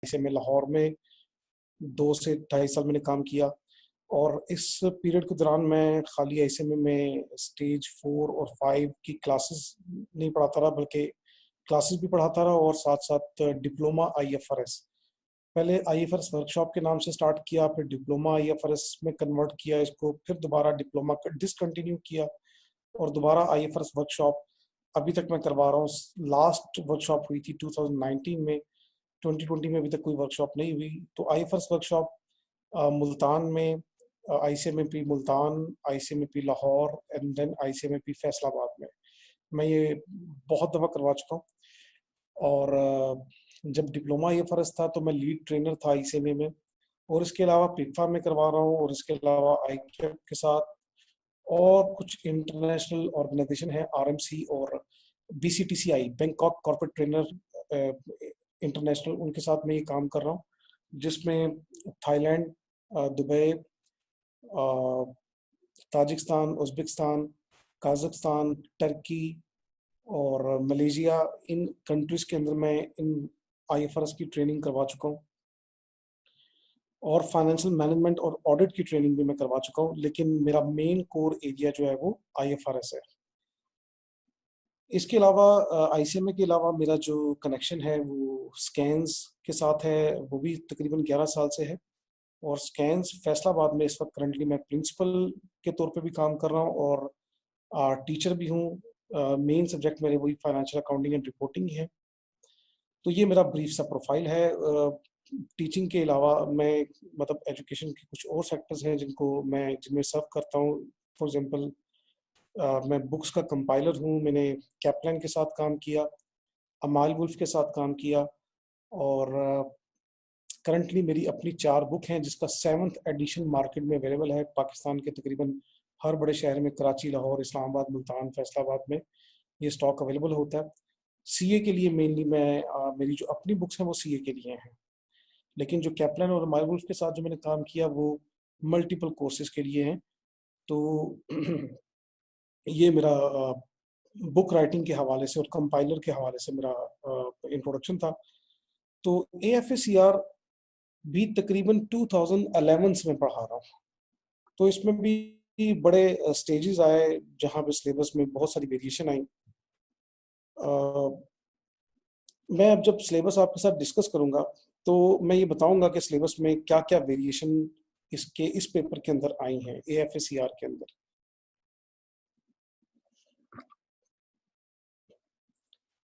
ICMA Lahore में 2 से 2.5 साल मैंने काम किया, और इस पीरियड के दौरान मैं खाली ICMA में स्टेज 4 और 5 की क्लासेस नहीं पढ़ाता रहा, बल्कि क्लासेस भी पढ़ाता रहा और साथ साथ डिप्लोमा IFRS, पहले IFRS वर्कशॉप के नाम से स्टार्ट किया, फिर डिप्लोमा IFRS में कन्वर्ट किया इसको, फिर दोबारा डिप्लोमा डिसकंटिन्यू किया और दोबारा IFRS वर्कशॉप अभी तक मैं करवा रहा हूँ। लास्ट वर्कशॉप हुई थी 2019 में, 2020 में अभी तक कोई वर्कशॉप नहीं हुई। तो IFRS वर्कशॉप मुल्तान में, ICMAP Multan, ICMAP Lahore and then ICMAP Faisalabad में मैं ये बहुत दफ़ा करवा चुका हूँ। और जब डिप्लोमा IFRS था तो मैं लीड ट्रेनर था ICMA में, और इसके अलावा पिकफा में करवा रहा हूँ, और इसके अलावा ICAP के साथ और कुछ इंटरनेशनल ऑर्गेनाइजेशन है RMC और BCTCI, Bangkok corporate trainer international, उनके साथ मैं ये काम कर रहा हूँ, जिसमें Thailand, Dubai, Tajikistan, Uzbekistan, Kazakhstan, Turkey और मलेशिया, इन कंट्रीज के अंदर मैं इन IFRS की ट्रेनिंग करवा चुका हूँ, और फाइनेंशियल मैनेजमेंट और ऑडिट की ट्रेनिंग भी मैं करवा चुका हूँ। लेकिन मेरा मेन कोर एरिया जो है वो IFRS है। इसके अलावा ICMA के अलावा मेरा जो कनेक्शन है वो स्कैन्स के साथ है, वो भी तकरीबन 11 साल से है, और स्कैन्स फैसलाबाद में इस वक्त करंटली मैं प्रिंसिपल के तौर पे भी काम कर रहा हूँ और टीचर भी हूँ। मेन सब्जेक्ट मेरे वही फाइनेंशियल अकाउंटिंग एंड रिपोर्टिंग है। तो ये मेरा ब्रीफ सा प्रोफाइल है। टीचिंग के अलावा मैं मतलब एजुकेशन के कुछ और सेक्टर्स हैं जिनमें सर्व करता हूँ। फॉर एग्जांपल मैं बुक्स का कंपाइलर हूँ, मैंने कैपलाइन के साथ काम किया, अमाल वुल्फ के साथ काम किया, और करंटली मेरी अपनी 4 बुक हैं जिसका 7th एडिशन मार्केट में अवेलेबल है। पाकिस्तान के तकरीबन हर बड़े शहर में, कराची, लाहौर, इस्लामाबाद, मुल्तान, फैसलाबाद में ये स्टॉक अवेलेबल होता है। CA के लिए मेनली मेरी जो अपनी बुक्स हैं वो CA के लिए हैं, लेकिन जो कैपलाइन और अमाल वुल्फ के साथ जो मैंने काम किया वो मल्टीपल कोर्सेज के लिए हैं। तो ये मेरा बुक राइटिंग के हवाले से और कंपाइलर के हवाले से मेरा इंट्रोडक्शन था। तो AFACR भी तकरीबन 2011 से मैं पढ़ा रहा हूँ, तो इसमें भी बड़े स्टेजेस आए जहाँ पे सिलेबस में बहुत सारी वेरिएशन आई। मैं अब जब सिलेबस आपके साथ डिस्कस करूंगा तो मैं ये बताऊंगा कि सिलेबस में क्या क्या वेरिएशन इस पेपर के अंदर आई हैं, AFACR के अंदर।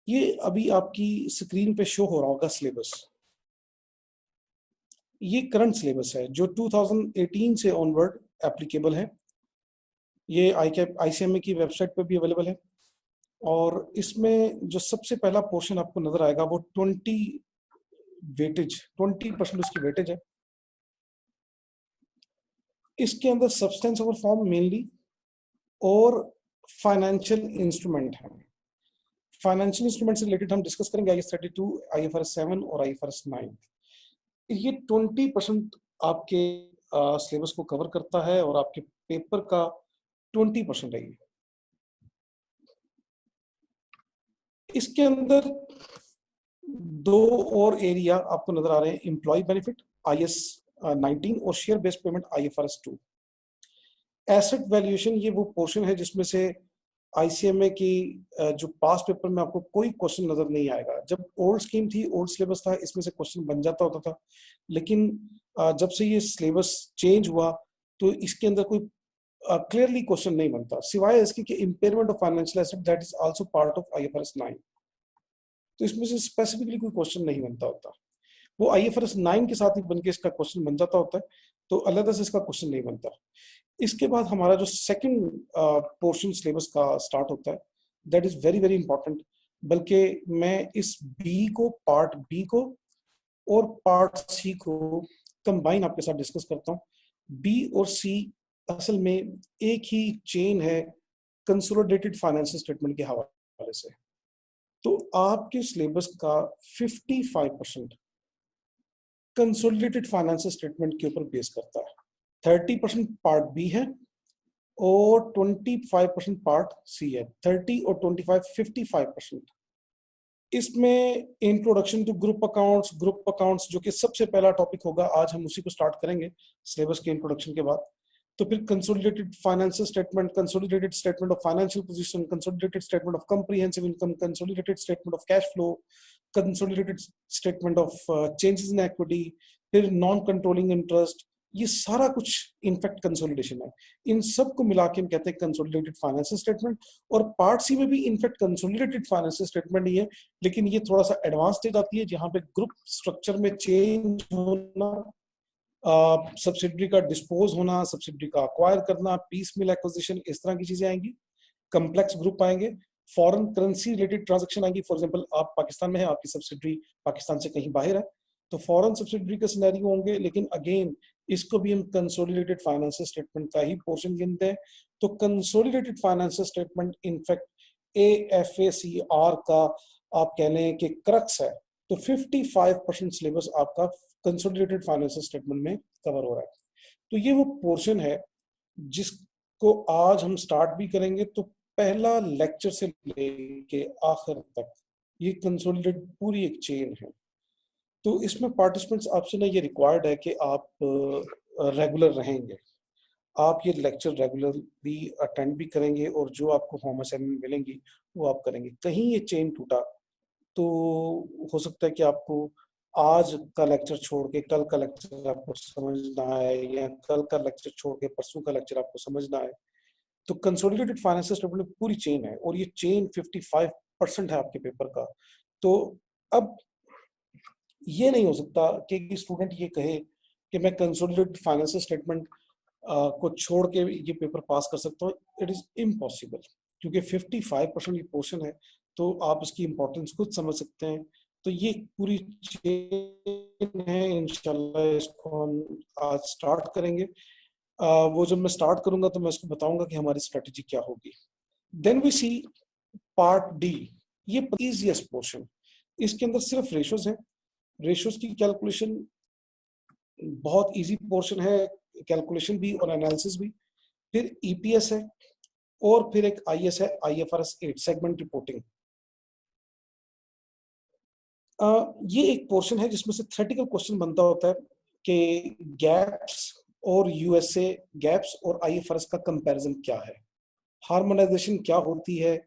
ये अभी आपकी स्क्रीन पे शो हो रहा होगा सिलेबस, ये करंट सिलेबस है जो 2018 से ऑनवर्ड एप्लीकेबल है। ये ICMA की वेबसाइट पर भी अवेलेबल है, और इसमें जो सबसे पहला पोर्शन आपको नजर आएगा वो 20% उसकी वेटेज है। इसके अंदर सब्सटेंस ओवर फॉर्म मेनली और फाइनेंशियल इंस्ट्रूमेंट है। फाइनेंशियल इंस्ट्रूमेंट से रिलेटेड हम डिस्कस करेंगे IAS 32, IFRS 7 और IFRS 9। ये 20% आपके सिलेबस को कवर करता है और आपके पेपर का 20% है। इसके अंदर 2 और एरिया आपको नजर आ रहे हैं, एम्प्लॉय बेनिफिट IAS 19 और share based payment IFRS 2। Asset valuation ये वो पोर्शन है जिसमें से ICMA की जो पास पेपर में आपको कोई क्वेश्चन नजर नहीं आएगा। जब ओल्ड स्कीम थी, ओल्ड सिलेबस था, इसमें से क्वेश्चन बन जाता होता था, लेकिन जब से ये सिलेबस चेंज हुआ तो इसके अंदर कोई क्लियरली क्वेश्चन नहीं बनता, सिवाय इसके कि impairment of financial asset that is also part of IFRS 9। तो इसमें से स्पेसिफिकली कोई क्वेश्चन नहीं बनता होता, वो IFRS 9 के साथ ही बनके इसका क्वेश्चन बन जाता होता है, तो अलग से इसका क्वेश्चन नहीं बनता। इसके बाद हमारा जो सेकंड पोर्शन सिलेबस का स्टार्ट होता है, that is very very important. बल्कि मैं इस पार्ट बी को और पार्ट सी को कंबाइन आपके साथ डिस्कस करता हूँ। बी और सी असल में एक ही चेन है कंसोलिडेटेड फाइनेंशियल स्टेटमेंट के हवाले से। तो आपके सिलेबस का 55% कंसोलिडेटेड फाइनेंशियल स्टेटमेंट के ऊपर बेस करता है, 30% पार्ट बी है और 25% पार्ट सी है। 30 और 25 55%। इसमें इंट्रोडक्शन टू ग्रुप अकाउंट्स जो कि सबसे पहला टॉपिक होगा, आज हम उसी को स्टार्ट करेंगे सिलेबस के इंट्रोडक्शन के बाद। तो फिर consolidated financial statement, consolidated statement of financial position, consolidated statement of comprehensive income, consolidated statement of cash flow, consolidated statement of changes in equity, फिर नॉन कंट्रोलिंग इंटरेस्ट, ये सारा कुछ इनफैक्ट कंसोलिडेशन है। इन सब को मिला के हम कहते हैं कंसोलिडेटेड फाइनेंशियल स्टेटमेंट। और पार्ट सी में भी इनफैक्ट कंसोलिडेटेड फाइनेंशियल स्टेटमेंट ही है, लेकिन ये थोड़ा सा एडवांस स्टेज आती है जहां पे ग्रुप स्ट्रक्चर में चेंज होना, सब्सिडरी का डिस्पोज होना, सब्सिडरी का अक्वायर करना, पीस मिल एक्विजिशन, इस तरह की चीजें आएंगी। कम्प्लेक्स ग्रुप आएंगे, फॉरेन करेंसी रिलेटेड ट्रांजेक्शन आएंगी। फॉर एग्जांपल आप पाकिस्तान में है, आपकी सब्सिडरी पाकिस्तान से कहीं बाहर है, तो फॉरेन सब्सिडरी के सिनेरियो होंगे। लेकिन अगेन इसको भी हम कंसोलिडेटेड फाइनेंशियल स्टेटमेंट का ही पोर्शन गिनते हैं। तो consolidated financial statement in fact AFACR का आप कह लें कि क्रक्स है। तो 55% सिलेबस आपका कंसोलिडेटेड फाइनेंशियल स्टेटमेंट में कवर हो रहा है। तो ये वो पोर्शन है जिसको आज हम स्टार्ट भी करेंगे। तो पहला लेक्चर से लेके आखिर तक ये कंसोलिडेटेड पूरी एक चेन है। तो इसमें पार्टिसिपेंट्स आपसे ना ये रिक्वायर्ड है कि आप रेगुलर रहेंगे, आप ये लेक्चर रेगुलरली अटेंड भी करेंगे और जो आपको होम असाइनमेंट मिलेंगी वो आप करेंगे। कहीं ये चेन टूटा तो हो सकता है कि आपको आज का लेक्चर छोड़ के कल का लेक्चर आपको समझ ना आए, या कल का लेक्चर छोड़ के परसों का लेक्चर आपको समझ ना आए। तो कंसोलिडेटेड फाइनेंशियल स्टेटमेंट पूरी चेन है और ये चेन 55% है आपके पेपर का। तो अब ये नहीं हो सकता कि स्टूडेंट ये कहे कि मैं कंसोलिडेटेड फाइनेंशियल स्टेटमेंट को छोड़ के ये पेपर पास कर सकता हूँ। इट इज इम्पॉसिबल, क्योंकि 55% ये पोर्शन है। तो आप इसकी इंपॉर्टेंस खुद समझ सकते हैं। तो ये पूरी चेन है, इंशाल्लाह इसको हम आज स्टार्ट करेंगे। वो जब मैं स्टार्ट करूंगा तो मैं इसको बताऊंगा कि हमारी स्ट्रेटेजी क्या होगी। Then we see part D, ये इजीएस्ट पोर्शन। इसके अंदर सिर्फ रेशोज हैं। रेशोज की कैलकुलेशन बहुत इजी पोर्शन है, कैलकुलेशन भी और एनालिसिस भी। फिर ईपीएस है और फिर एक आईएस है, IFRS 8 सेगमेंट रिपोर्टिंग। ये एक पोर्शन है जिसमें से थ्योरेटिकल क्वेश्चन बनता होता है कि गैप्स और यूएसए गैप्स और IFRS का कंपैरिजन क्या है, हार्मोनाइजेशन क्या होती है।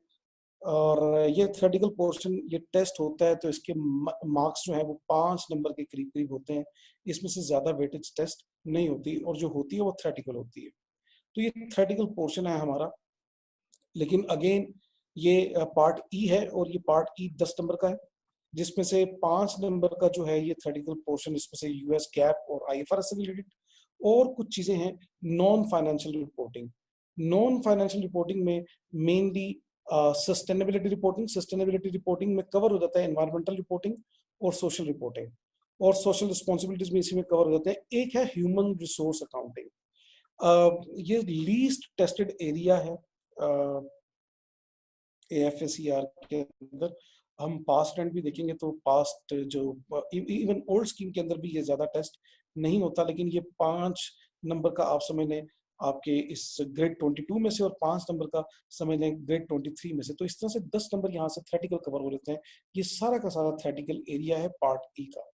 और ये थ्योरेटिकल पोर्शन ये टेस्ट होता है, तो इसके मार्क्स जो है वो 5 नंबर के करीब करीब होते हैं। इसमें से ज्यादा वेटेज टेस्ट नहीं होती, और जो होती है वो थ्योरेटिकल होती है। तो ये थ्योरेटिकल पोर्शन है हमारा। लेकिन अगेन ये पार्ट ई है, और ये पार्ट ई 10 नंबर का है, जिसमें से 5 नंबर का जो है ये थ्योरेटिकल पोर्शन, इसमें से यूएस गैप और IFRS से रिलेटेड और कुछ चीजें हैं। Non financial reporting, non financial reporting में मेनली सस्टेनेबिलिटी रिपोर्टिंग में कवर हो जाता है एनवायरमेंटल रिपोर्टिंग और सोशल रिपोर्टिंग, और सोशल रिस्पॉन्सिबिलिटीज में इसी में कवर हो जाते हैं। एक है ह्यूमन रिसोर्स अकाउंटिंग, ये लीस्ट टेस्टेड एरिया है AFACR के अंदर। हम पास्ट ट्रेंड भी देखेंगे तो पास्ट जो इवन ओल्ड स्कीम के अंदर भी ये ज्यादा टेस्ट नहीं होता, लेकिन ये 5 नंबर का आप समझ लें आपके इस ग्रेड 22 में से, और 5 नंबर का समझ लें ग्रेड 23 में से। तो इस तरह से 10 नंबर यहाँ से थ्योरेटिकल कवर हो लेते हैं। ये सारा का सारा थ्योरेटिकल एरिया है पार्ट ई का।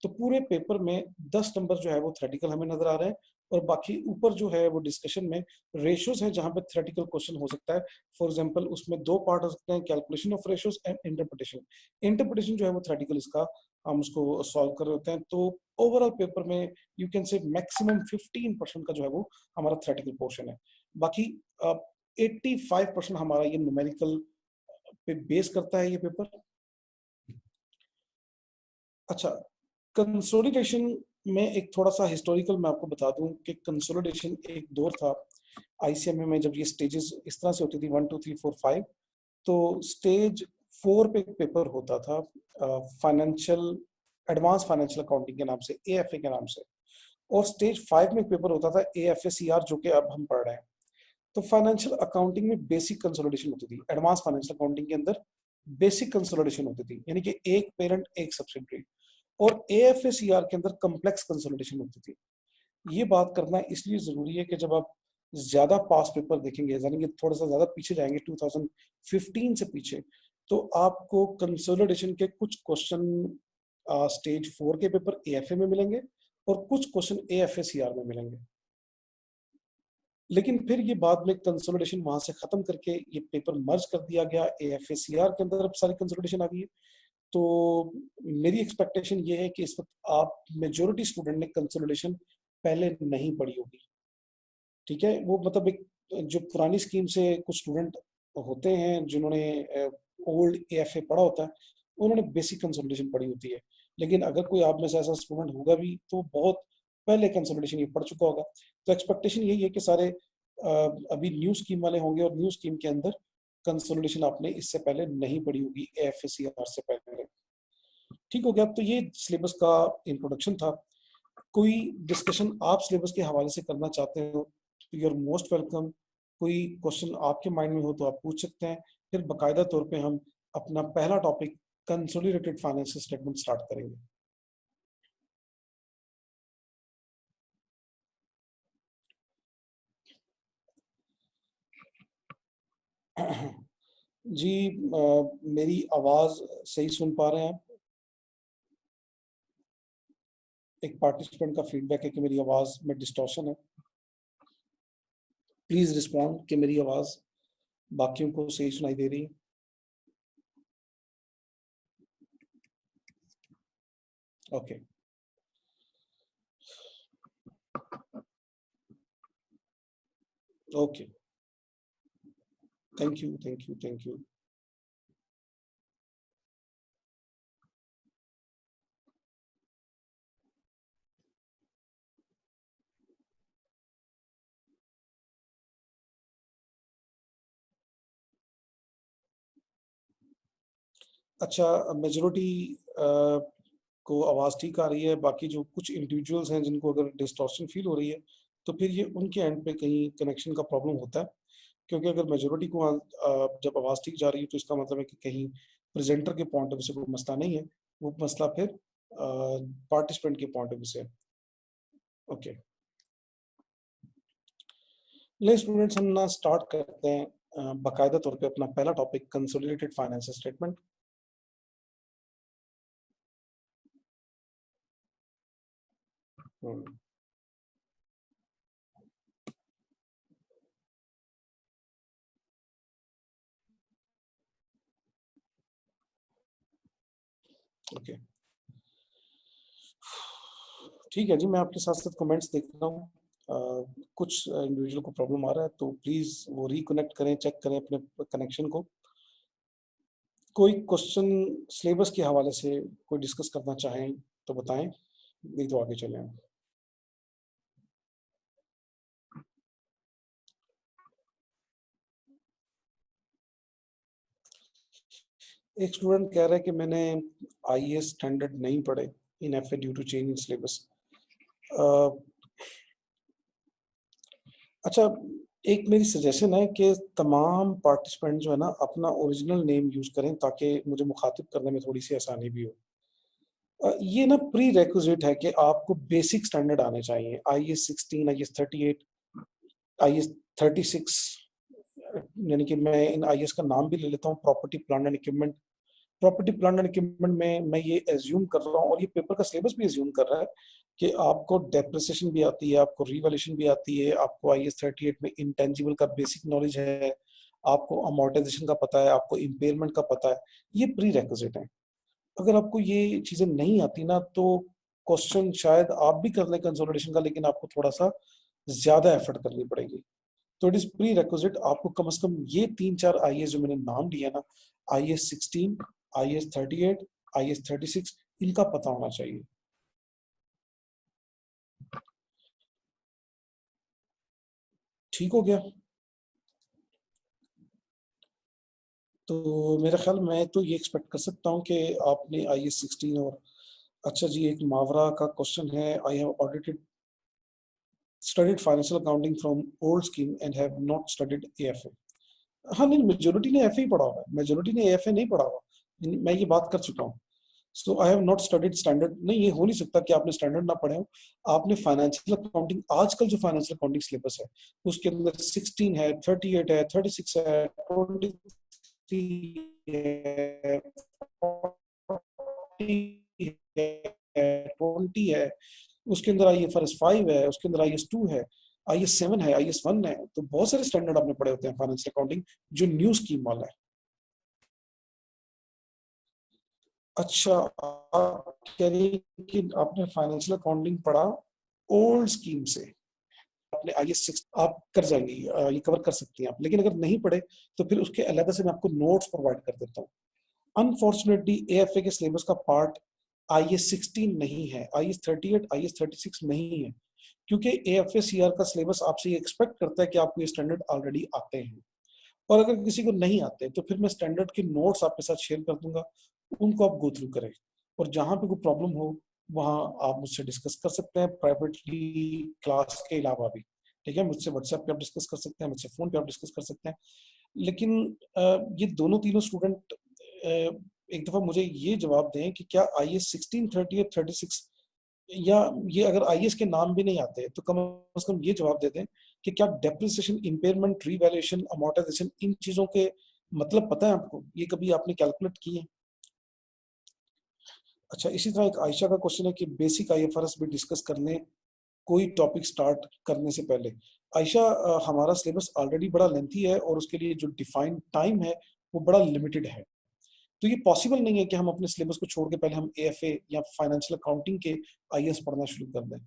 तो पूरे पेपर में 10 नंबर जो है वो थ्योरेटिकल हमें नजर आ रहे हैं, और बाकी ऊपर जो है वो डिस्कशन में रेशियोज है जहां पे थ्योरेटिकल क्वेश्चन हो सकता है। फॉर एग्जांपल उसमें 2 पार्ट हो सकते हैं, calculation of ratios and interpretation. Interpretation जो है वो थ्योरेटिकल इसका हम उसको सॉल्व कर रहे होते हैं। तो ओवरऑल पेपर में यू कैन से मैक्सिमम 15% का जो है वो हमारा थ्योरेटिकल पोर्शन है। बाकी 85% हमारा ये न्यूमेरिकल पे बेस करता है ये पेपर। अच्छा, कंसोलिडेशन में एक थोड़ा सा हिस्टोरिकल मैं आपको बता दूं कि कंसोलिडेशन एक दौर था ICMA में, जब ये स्टेजेस इस तरह से होती थी 1 2 3 4 5। तो स्टेज 4 पे एक पेपर होता था फाइनेंशियल एडवांस फाइनेंशियल अकाउंटिंग के नाम से, AFA के नाम से। और स्टेज 5 में एक पेपर होता था AFACR, जो कि अब हम पढ़ रहे हैं। तो फाइनेंशियल अकाउंटिंग में बेसिक कंसोलिडेशन होती थी, एडवांस फाइनेंशियल अकाउंटिंग के अंदर बेसिक कंसोलिडेशन होती थी, यानी कि एक पेरेंट एक सब्सिडरी। और AFACR के अंदर कॉम्प्लेक्स कंसोलिडेशन होती थी। ये बात करना इसलिए जरूरी है कि जब आप ज्यादा पास पेपर देखेंगे, यानी कि थोड़ा सा ज्यादा पीछे जाएंगे 2015 से पीछे, तो आपको कंसोलिडेशन के कुछ क्वेश्चन स्टेज 4 के पेपर एएफए में मिलेंगे और कुछ क्वेश्चन एएफए-सीआर में मिलेंगे। लेकिन फिर ये बाद में कंसोलिडेशन वहां से खत्म करके ये पेपर मर्ज कर दिया गया, एएफए-सीआर के अंदर अब सारी कंसोलिडेशन आ गई है। तो मेरी एक्सपेक्टेशन ये है कि इस वक्त आप मेजोरिटी स्टूडेंट ने कंसोलिडेशन पहले नहीं पढ़ी होगी, ठीक है। वो मतलब एक जो पुरानी स्कीम से कुछ स्टूडेंट होते हैं जिन्होंने ओल्ड एएफए पढ़ा होता है, उन्होंने बेसिक कंसोलिडेशन पढ़ी होती है। लेकिन अगर कोई आप में से ऐसा स्टूडेंट होगा भी तो बहुत पहले कंसोलिडेशन ये पढ़ चुका होगा। तो एक्सपेक्टेशन यही है कि सारे अभी न्यू स्कीम वाले होंगे और न्यू स्कीम के अंदर कंसोलिडेशन आपने इससे पहले नहीं पढ़ी होगी एएफए-सीआर से पहले। ठीक हो गया। तो ये सिलेबस का इंट्रोडक्शन था। कोई डिस्कशन आप सिलेबस के हवाले से करना चाहते हो तो यू आर मोस्ट वेलकम। कोई क्वेश्चन आपके माइंड में हो तो आप पूछ सकते हैं। फिर बाकायदा तौर पे हम अपना पहला topic consolidated financial statement start करेंगे। जी, मेरी आवाज सही सुन पा रहे हैं आप? एक पार्टिसिपेंट का फीडबैक है कि मेरी आवाज में डिस्टॉर्शन है। प्लीज रिस्पॉन्ड कि मेरी आवाज बाकियों को सही सुनाई दे रही है। Okay, okay, thank you, thank you, thank you. अच्छा, मेजोरिटी को आवाज़ ठीक आ रही है। बाकी जो कुछ इंडिविजुअल्स हैं जिनको अगर डिस्टॉर्शन फील हो रही है तो फिर ये उनके एंड पे कहीं कनेक्शन का प्रॉब्लम होता है। क्योंकि अगर मेजोरिटी को जब आवाज़ ठीक जा रही है तो इसका मतलब है कि कहीं प्रेजेंटर के पॉइंट ऑफ व्यू से कोई मसला नहीं है, वो मसला फिर पार्टिसिपेंट के पॉइंट ऑफ व्यू से है। ओके, ले स्टूडेंट्स, हम ना स्टार्ट करते हैं बाकायदा तौर पे अपना पहला topic consolidated financial statement. Okay, ठीक है जी, मैं आपके साथ साथ कमेंट्स देख रहा हूँ। कुछ इंडिविजुअल को प्रॉब्लम आ रहा है तो प्लीज वो रिकनेक्ट करें, चेक करें अपने कनेक्शन को। कोई क्वेश्चन सिलेबस के हवाले से कोई डिस्कस करना चाहें तो बताएं, नहीं तो आगे चलें। एक स्टूडेंट कह रहा है कि मैंने आईएएस स्टैंडर्ड नहीं पढ़े in FA due to change in syllabus. अच्छा, एक मेरी सजेशन है कि तमाम पार्टिसिपेंट जो है ना अपना ओरिजिनल नेम यूज करें ताकि मुझे मुखातिब करने में थोड़ी सी आसानी भी हो। ये ना प्री रेक्विजिट है कि आपको बेसिक स्टैंडर्ड आने चाहिए। आईएस 16, आईएस 38, आईएस 36, यानी कि मैं इन आईएस का नाम भी ले लेता हूँ, property plant and equipment. Property plant and equipment में मैं ये एज्यूम कर रहा हूँ और ये पेपर का सिलेबस भी एज्यूम कर रहा है कि आपको डेप्रिसिएशन भी आती है, आपको रिवैल्यूएशन भी आती है, आपको आईएस 38 में इंटेंजिबल का बेसिक नॉलेज है, आपको अमोर्टाइजेशन का पता है, आपको इम्पेयरमेंट का पता है। ये प्री रेक्विजिट है। अगर आपको ये चीजें नहीं आती ना तो क्वेश्चन शायद आप भी कर लें कंसोलिडेशन का, लेकिन आपको थोड़ा सा ज्यादा एफर्ट करनी पड़ेगी। तो इट इज प्री रिक्विजिट, आपको कम से कम ये 3-4 आईएएस जो मैंने नाम दिया ना, आईएएस 16, आईएएस 38, आईएएस 36, इनका पता होना चाहिए। ठीक हो गया। तो मेरा ख्याल मैं तो ये एक्सपेक्ट कर सकता हूँ कि आपने आईएएस 16 और अच्छा जी, एक मुहावरा का क्वेश्चन है, I have audited studied financial accounting from old scheme and have not studied AFA। हाँ नहीं, मेजोरिटी ने एफए ही पढ़ा हुआ है, मेजोरिटी ने एफए नहीं पढ़ा हुआ, मैं ये बात कर चुका हूँ। So I have not studied standard. नहीं, ये हो नहीं सकता कि आपने स्टैंडर्ड ना पढ़े हो। आपने फाइनेंशियल अकाउंटिंग, आजकल जो फाइनेंशियल अकाउंटिंग सिलेबस है उसके अंदर 16 है, 38 है, 36 है, 23 है, 40 है, 20 है, उसके अंदर IFRS 5 है, उसके अंदर IS 2 है, IS 7 है, IS 1 है। तो बहुत सारे स्टैंडर्ड आपने पढ़े होते हैं फाइनेंशियल अकाउंटिंग जो न्यू स्कीम वाला है। अच्छा, आप कह रही हैं कि आपने फाइनेंशियल अकाउंटिंग पढ़ा ओल्ड स्कीम से, आपने IS 6 आप कर जाएंगी, ये कवर कर सकती हैं आप। लेकिन अगर नहीं पढ़े तो फिर उसके अलग से मैं आपको नोट्स प्रोवाइड कर देता हूँ। अनफॉर्चुनेटली AFA के सिलेबस का पार्ट IS 16 नहीं है, IS 38, IS 36 नहीं है, क्योंकि AFA CR का सिलेबस आपसे ये एक्सपेक्ट करता है कि आपको ये स्टैंडर्ड ऑलरेडी आते हैं। और अगर किसी को नहीं आते तो फिर मैं स्टैंडर्ड के नोट्स आपके साथ शेयर कर दूंगा, उनको आप गो थ्रू करें। और जहां पे कोई प्रॉब्लम हो वहां आप मुझसे डिस्कस कर सकते हैं प्राइवेटली, क्लास के अलावा भी। ठीक है, मुझसे व्हाट्सएप पे आप डिस्कस कर सकते हैं, मुझसे फोन पे आप डिस्कस कर सकते हैं। लेकिन ये दोनों तीनों स्टूडेंट एक दफा मुझे ये जवाब दें कि क्या IS 16, 30 और 36, या ये अगर IS के नाम भी नहीं आते तो कम से कम ये जवाब दे दें कि क्या डेप्रिसिएशन, इम्पेयरमेंट, रीवैल्यूएशन, अमोर्टाइजेशन, इन चीजों के मतलब पता है आपको? ये कभी आपने कैलकुलेट किए? अच्छा, इसी तरह एक आयशा का क्वेश्चन है कि बेसिक IFRS भी डिस्कस कर लें कोई टॉपिक स्टार्ट करने से पहले। आयशा, हमारा सिलेबस ऑलरेडी बड़ा लेंथी है और उसके लिए जो डिफाइंड टाइम है वो बड़ा लिमिटेड है। तो ये पॉसिबल नहीं है कि हम अपने सिलेबस को छोड़ के पहले हम AFA या फाइनेंशियल अकाउंटिंग के IS पढ़ना शुरू कर दें।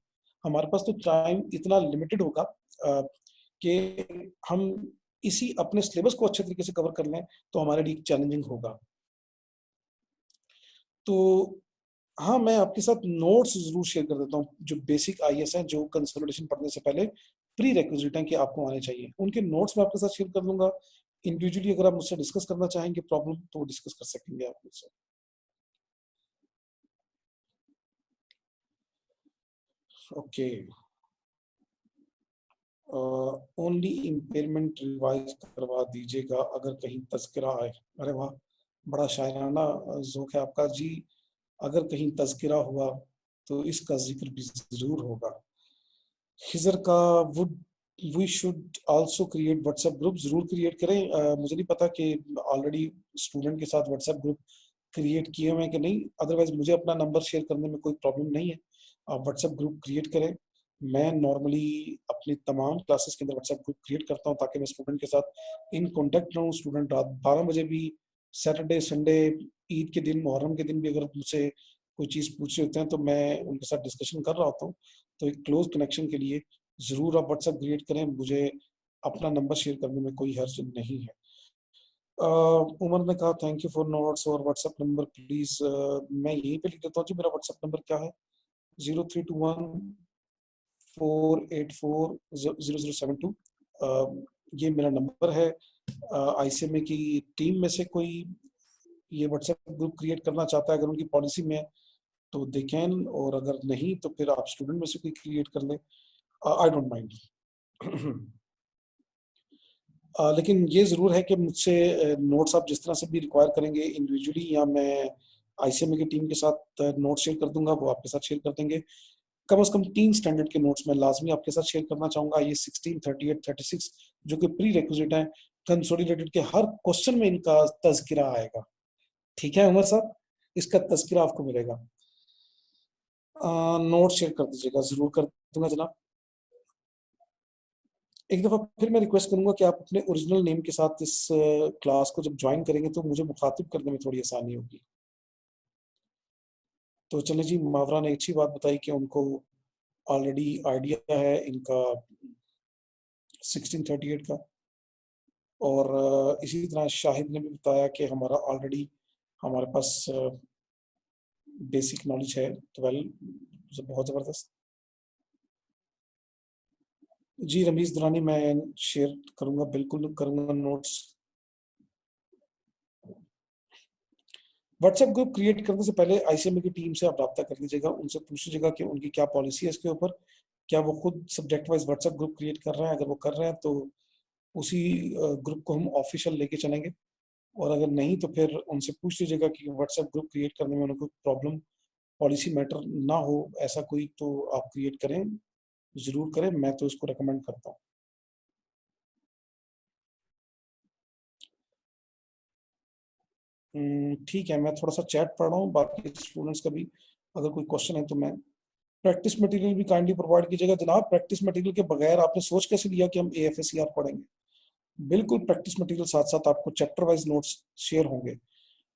हमारे पास तो टाइम इतना लिमिटेड होगा कि हम इसी अपने सिलेबस को अच्छे तरीके से कवर कर लें तो हमारे लिए चैलेंजिंग होगा। तो हाँ, मैं आपके साथ नोट्स जरूर शेयर कर देता हूँ जो बेसिक IS हैं, जो कंसोलिडेशन पढ़ने से पहले प्री रिक्विजिट हैं कि आपको आने चाहिए, उनके नोट्स मैं आपके साथ शेयर कर दूंगा। इंडिविजुअली अगर आप मुझसे डिस्कस करना चाहेंगे प्रॉब्लम तो डिस्कस कर सकेंगे आप मुझसे। ओके, ओनली इम्पेयरमेंट रिवाइज करवा दीजिएगा अगर कहीं तज़किरा आए। अरे वाह, बड़ा शायराना ज़ोक है आपका जी। अगर कहीं तज़किरा हुआ तो इसका जिक्र भी जरूर होगा। खिजर का would we should also create WhatsApp group, जरूर क्रिएट करें। मुझे नहीं पता कि ऑलरेडी स्टूडेंट के साथ व्हाट्सएप ग्रुप क्रिएट किए हुए हैं कि नहीं, अदरवाइज मुझे अपना नंबर शेयर करने में कोई प्रॉब्लम नहीं है। आप व्हाट्सएप ग्रुप क्रिएट करें। मैं नॉर्मली अपनी तमाम क्लासेस के अंदर व्हाट्सएप ग्रुप क्रिएट करता हूँ ताकि मैं स्टूडेंट के साथ इन कांटेक्ट रहूँ। स्टूडेंट रात 12 बजे भी, सैटरडे संडे, ईद के दिन, मुहर्रम के दिन भी अगर मुझसे कोई चीज़ पूछ रहे होते हैं तो मैं उनके साथ डिस्कशन कर रहा होता हूँ। तो एक क्लोज कनेक्शन के लिए जरूर आप व्हाट्सएप क्रिएट करें, मुझे अपना नंबर शेयर करने में कोई हर्ज नहीं है। उमर ने कहा थैंक यू फॉर नोट्स और व्हाट्सएप नंबर प्लीज। मैं यहीं पे लिख देता हूँ जी, मेरा व्हाट्सएप नंबर क्या है? 0321 484 0072। ये मेरा नंबर है। ICMA की टीम में से कोई ये व्हाट्सएप ग्रुप क्रिएट करना चाहता है, अगर उनकी पॉलिसी में है तो दे कैन, और अगर नहीं तो फिर आप स्टूडेंट में से कोई क्रिएट कर ले। I don't mind. लेकिन ये ज़रूर है कि मुझसे नोट्स आप जिस तरह से भी रिक्वायर करेंगे इंडिविजुअली, या मैं ICMA की टीम के साथ नोट्स शेयर कर दूंगा, वो आपके साथ शेयर कर देंगे। कम से कम 3 स्टैंडर्ड के नोट्स मैं लाजमी आपके साथ शेयर करना चाहूंगा, ये 16, 38, 36 जो कि प्री रिक्विजिट है। कंसोलिडेटेड के हर क्वेश्चन में इनका तज़किरा आएगा। ठीक है उमर साहब, इसका तज़किरा आपको मिलेगा। नोट शेयर कर दीजिएगा, जरूर कर दूंगा जनाब। एक दफा फिर मैं रिक्वेस्ट करूंगा कि आप अपने ओरिजिनल नेम के साथ इस क्लास को जब ज्वाइन करेंगे तो मुझे मुखातिब करने में थोड़ी आसानी होगी। तो चले जी, मावरा ने अच्छी बात बताई कि उनको ऑलरेडी आइडिया है इनका 1638 का। और इसी तरह शाहिद ने भी बताया कि हमारा ऑलरेडी हमारे पास बेसिक नॉलेज है 12, बहुत ज़बरदस्त। जी रमीज दुरानी, मैं शेयर करूंगा, बिल्कुल करूंगा नोट्स। व्हाट्सएप ग्रुप क्रिएट करने से पहले ICMA की टीम से आप रब्ता कर लीजिएगा, उनसे पूछ लीजिएगा कि उनकी क्या पॉलिसी है इसके ऊपर। क्या वो खुद subject wise WhatsApp group create कर रहे हैं? अगर वो कर रहे हैं तो उसी ग्रुप को हम ऑफिशियल लेके चलेंगे, और अगर नहीं तो फिर उनसे पूछ लीजिएगा कि व्हाट्सएप ग्रुप क्रिएट करने में उनको प्रॉब्लम, पॉलिसी मैटर ना हो ऐसा कोई, तो आप क्रिएट करें, जरूर करें, मैं तो इसको रिकमेंड करता हूँ। ठीक है, मैं थोड़ा सा चैट पढ़ रहा हूँ, बाकी स्टूडेंट्स का भी अगर कोई क्वेश्चन है तो मैं। प्रैक्टिस मटेरियल भी काइंडली प्रोवाइड कीजिएगा जनाब। प्रैक्टिस मटेरियल के बगैर आपने सोच कैसे लिया कि हम AFSCR पढ़ेंगे? बिल्कुल प्रैक्टिस मटेरियल साथ साथ आपको चैप्टर वाइज नोट्स शेयर होंगे।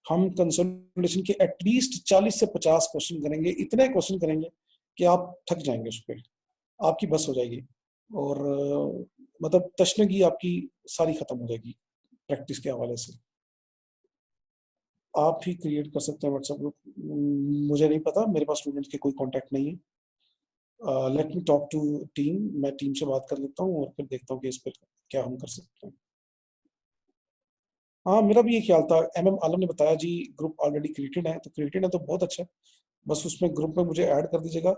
हम कंसोलिडेशन के एटलीस्ट 40 से 50 क्वेश्चन करेंगे, इतने क्वेश्चन करेंगे कि आप थक जाएंगे उस पर, आपकी बस हो जाएगी। और मतलब तशनगी आपकी सारी खत्म हो जाएगी प्रैक्टिस के हवाले से। आप ही क्रिएट कर सकते हैं व्हाट्सएप ग्रुप, मुझे नहीं पता, मेरे पास स्टूडेंट्स के कोई कांटेक्ट नहीं है। Let me talk to team, मैं टीम से बात कर लेता हूँ और फिर देखता हूँ कि इस पर क्या हम कर सकते हैं। हाँ, मेरा भी ये ख्याल था। MM आलम ने बताया जी ग्रुप ऑलरेडी क्रिएटेड है, तो क्रिएटेड है तो बहुत अच्छा है। बस उसमें ग्रुप में मुझे ऐड कर दीजिएगा।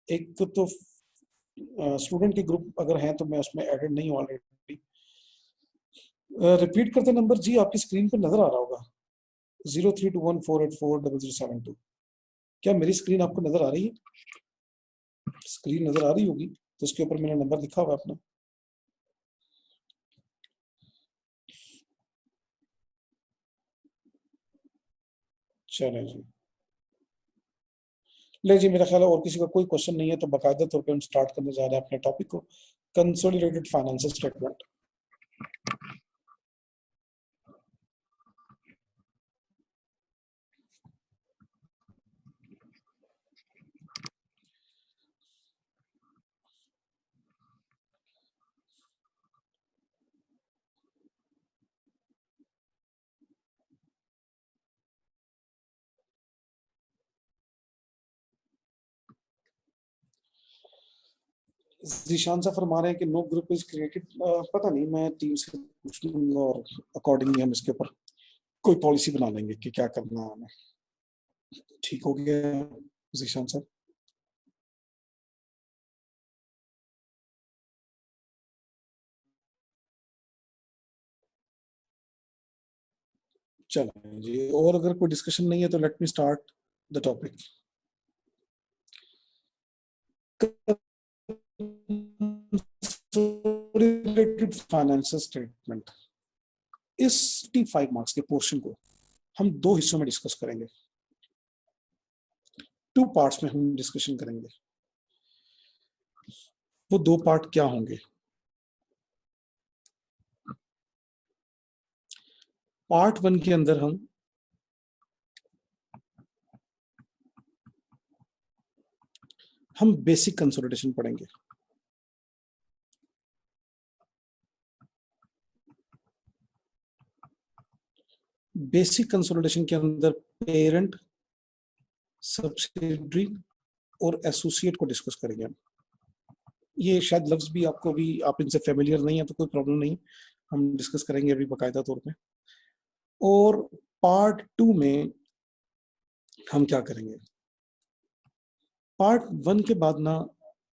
एक तो स्टूडेंट के ग्रुप अगर हैं तो मैं उसमें एडेड नहीं हूँ ऑलरेडी। रिपीट करते नंबर जी आपकी स्क्रीन पर नजर आ रहा होगा, 0321484007 क्या मेरी स्क्रीन आपको नजर आ रही है? स्क्रीन नजर आ रही होगी तो उसके ऊपर मेरा नंबर लिखा हुआ है अपना। चलें जी, ले जी, मेरा ख्याल है और किसी का कोई क्वेश्चन नहीं है तो बाकायदा तौर पे हम स्टार्ट करने जा रहे हैं अपने टॉपिक को, कंसोलिडेटेड फाइनेंशियल स्टेटमेंट। जीशान साहब फरमा रहे हैं कि नो ग्रुप इज क्रिएटेड। पता नहीं, मैं टीम से पूछ लूंगा और अकॉर्डिंगली हम इसके ऊपर कोई पॉलिसी बना लेंगे कि क्या करना है हमें। ठीक हो गया जीशान साहब? चलें जी, और अगर कोई डिस्कशन नहीं है तो let me start the topic. Consolidated financial statement, इस 55 मार्क्स के पोर्शन को हम दो हिस्सों में डिस्कस करेंगे, टू पार्ट्स में हम डिस्कशन करेंगे। वो दो पार्ट क्या होंगे? पार्ट वन के अंदर हम बेसिक कंसोलिडेशन पढ़ेंगे। बेसिक कंसोलिडेशन के अंदर पेरेंट, सब्सिडरी और एसोसिएट को डिस्कस करेंगे हम। ये शायद लफ्ज भी आपको भी, आप इनसे फेमिलियर नहीं है तो कोई प्रॉब्लम नहीं, हम डिस्कस करेंगे अभी बाकायदा तौर पे। और पार्ट टू में हम क्या करेंगे? पार्ट वन के बाद ना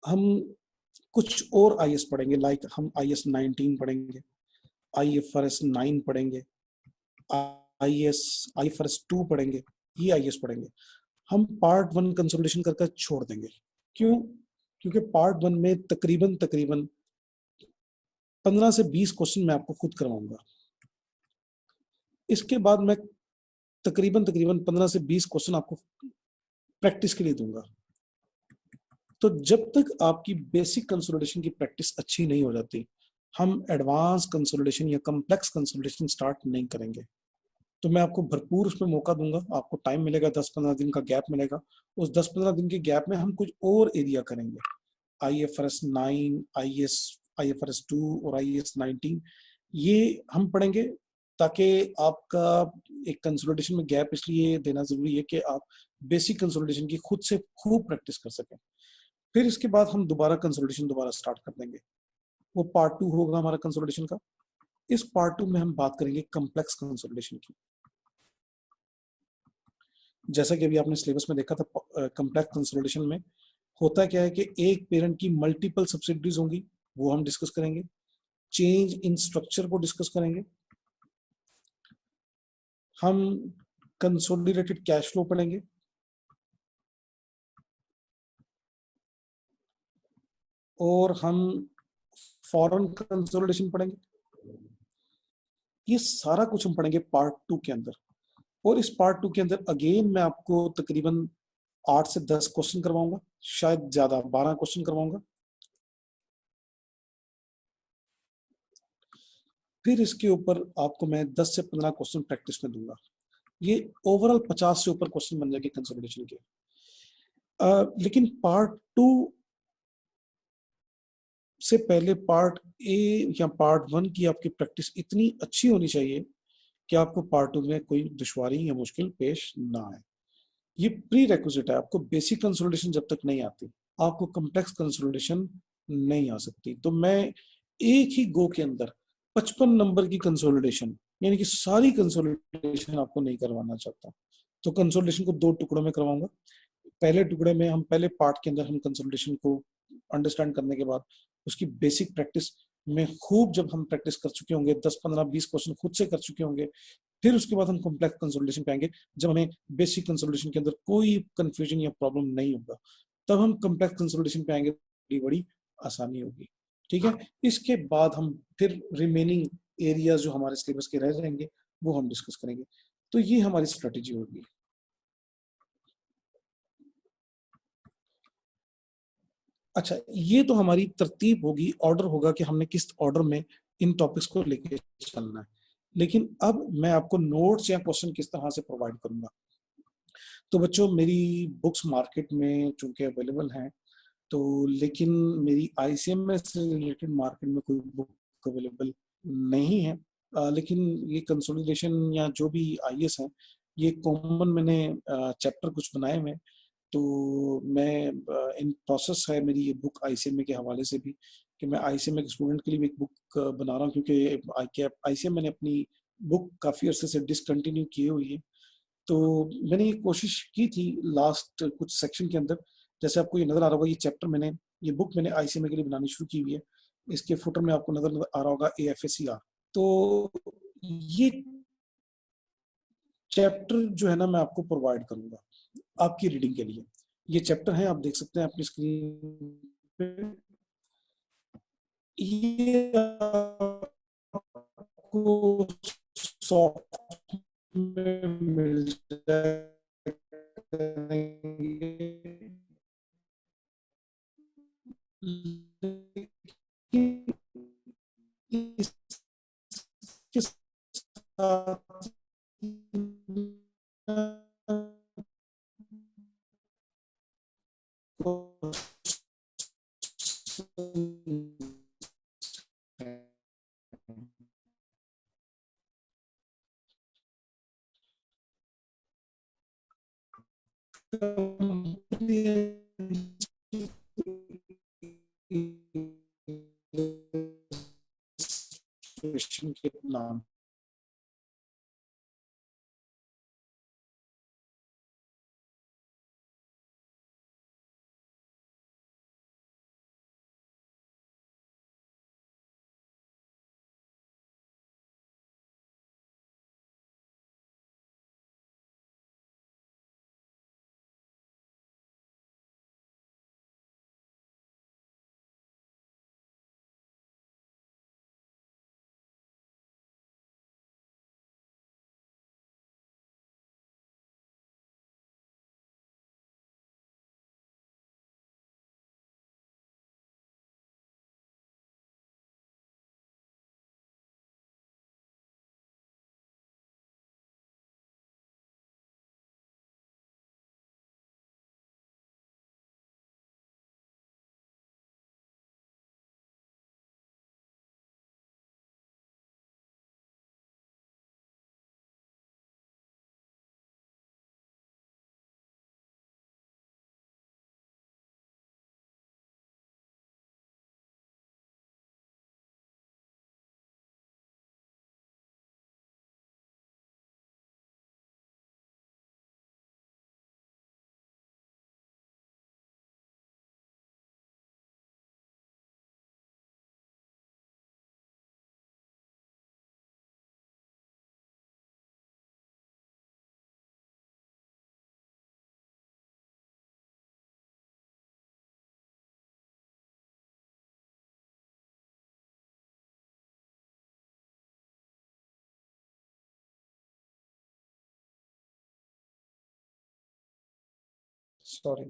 हम कुछ और IS पढ़ेंगे, लाइक हम IS 19 पढ़ेंगे, IFRS 9 पढ़ेंगे, IFRS 2 पढ़ेंगे, ये IS पढ़ेंगे। हम पार्ट वन कंसोलिडेशन कर कर छोड़ देंगे। क्यों? क्योंकि पार्ट वन में तकरीबन तकरीबन 15 से 20 क्वेश्चन मैं आपको खुद करवाऊंगा। इसके बाद मैं तकरीबन तकरीबन 15 से 20 क्वेश्चन आपको प्रैक्टिस के लिए दूंगा। तो जब तक आपकी बेसिक कंसोलिडेशन की प्रैक्टिस अच्छी नहीं हो जाती, हम एडवांस कंसोलिडेशन या कम्प्लेक्स कंसोलिडेशन स्टार्ट नहीं करेंगे। तो मैं आपको भरपूर उसमें मौका दूंगा, आपको टाइम मिलेगा, 10-15 दिन का गैप मिलेगा। उस 10-15 दिन के गैप में हम कुछ और एरिया करेंगे, IFRS 9, IFRS 2 और IS 19, ये हम पढ़ेंगे। ताकि आपका एक कंसोलिडेशन में गैप इसलिए देना जरूरी है कि आप बेसिक कंसोलिडेशन की खुद से खूब प्रैक्टिस कर सकें। फिर इसके बाद हम दोबारा कंसोलिडेशन दोबारा स्टार्ट कर देंगे, वो पार्ट टू होगा हमारा कंसोलिडेशन का। इस पार्ट टू में हम बात करेंगे कम्प्लेक्स कंसोलिडेशन की। जैसा कि अभी आपने सिलेबस में देखा था, कम्प्लेक्स कंसोलिडेशन में होता क्या है कि एक पेरेंट की मल्टीपल सब्सिडरीज होंगी, वो हम डिस्कस करेंगे। चेंज इन स्ट्रक्चर को डिस्कस करेंगे। हम कंसोलिडेटेड कैश फ्लो पढ़ेंगे, और हम फॉरेन कंसोलिडेशन पढ़ेंगे। ये सारा कुछ हम पढ़ेंगे पार्ट टू के अंदर। और इस पार्ट 2 के अंदर अगेन मैं आपको तकरीबन 8 से 10 क्वेश्चन करवाऊंगा, शायद ज्यादा 12 क्वेश्चन करवाऊंगा। फिर इसके ऊपर आपको मैं 10 से 15 क्वेश्चन प्रैक्टिस में दूंगा। ये ओवरऑल 50 से ऊपर क्वेश्चन बन जाएंगे कंसोलिडेशन के। लेकिन पार्ट 2 से पहले पार्ट ए या पार्ट 1 की आपकी प्रैक्टिस इतनी अच्छी होनी चाहिए कि आपको पार्ट 2 में कोई दुश्वारी या मुश्किल पेश ना आए। ये प्री रेक्विजिट है। आपको बेसिक कंसोलिडेशन जब तक नहीं आती, आपको कॉम्प्लेक्स कंसोलिडेशन नहीं आ सकती। तो मैं एक ही गो के अंदर 55 नंबर की कंसोलिडेशन, यानी कि सारी कंसोलिडेशन आपको नहीं करवाना चाहता। तो कंसोलिडेशन को 2 टुकड़ों में करवाऊंगा। पहले टुकड़े में हम पहले पार्ट के अंदर हम कंसोलिडेशन को अंडरस्टैंड करने के बाद उसकी बेसिक प्रैक्टिस में खूब जब हम प्रैक्टिस कर चुके होंगे, 10 15 20 क्वेश्चन खुद से कर चुके होंगे, फिर उसके बाद हम कॉम्प्लेक्स कंसोलिडेशन पे आएंगे। जब हमें बेसिक कंसोलिडेशन के अंदर कोई कंफ्यूजन या प्रॉब्लम नहीं होगा, तब हम कॉम्प्लेक्स कंसोलिडेशन पे आएंगे, बड़ी बड़ी आसानी होगी। ठीक है, इसके बाद हम फिर रिमेनिंग एरियाज जो हमारे सिलेबस के रह जाएंगे वो हम डिस्कस करेंगे। तो ये हमारी स्ट्रेटेजी होगी। अच्छा, ये तो हमारी तरतीब होगी, ऑर्डर होगा कि हमने किस ऑर्डर में इन टॉपिक्स को लेके चलना है। लेकिन अब मैं आपको नोट्स या क्वेश्चन किस तरह से प्रोवाइड करूंगा। तो बच्चों, मेरी बुक्स मार्केट में चूंकि अवेलेबल हैं, तो लेकिन मेरी आईसीएमएस से रिलेटेड मार्केट में कोई बुक अवेलेबल नहीं है। लेकिन ये कंसोलिडेशन या जो भी आईएएस है, ये कॉमन मैंने चैप्टर कुछ बनाए हुए हैं। तो मैं इन प्रोसेस है मेरी ये बुक आईसीएमए के हवाले से भी, कि मैं आईसीएमए के स्टूडेंट के लिए भी एक बुक बना रहा हूँ, क्योंकि आईसीएम मैंने अपनी बुक काफ़ी अरसे से डिसकंटिन्यू की हुई है। तो मैंने ये कोशिश की थी लास्ट कुछ सेक्शन के अंदर, जैसे आपको ये नज़र आ रहा होगा, ये चैप्टर मैंने, ये बुक मैंने आईसीएमए के लिए बनानी शुरू की हुई है। इसके फुटर में आपको नज़र आ रहा होगा एएफएससीआर। तो ये चैप्टर जो है ना, मैं आपको प्रोवाइड करूंगा आपकी रीडिंग के लिए। ये चैप्टर है, आप देख सकते हैं अपनी स्क्रीन पे। ये आपको सॉफ्ट में मिल जाएंगे, लेकिन इसके साथ के नाम सॉरी,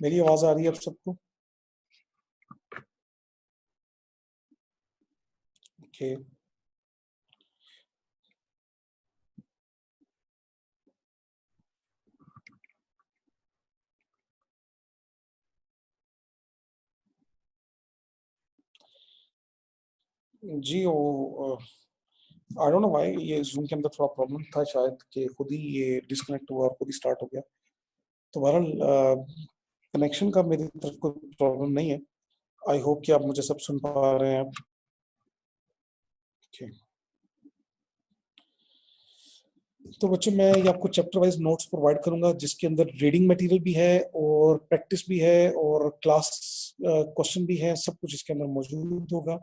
मेरी आवाज आ रही है अब सबको? ओके। जी वो आई डोंट नो व्हाई ये जूम के अंदर थोड़ा प्रॉब्लम था शायद, कि खुद ही ये डिस्कनेक्ट हुआ और खुद ही स्टार्ट हो गया। तो बहरहाल कनेक्शन का मेरी तरफ कोई प्रॉब्लम नहीं है। आई होप कि आप मुझे सब सुन पा रहे हैं आप। Okay. तो बच्चों मैं ये आपको चैप्टर वाइज नोट्स प्रोवाइड करूंगा, जिसके अंदर रीडिंग मटेरियल भी है और प्रैक्टिस भी है और क्लास क्वेश्चन भी है, सब कुछ इसके अंदर मौजूद होगा।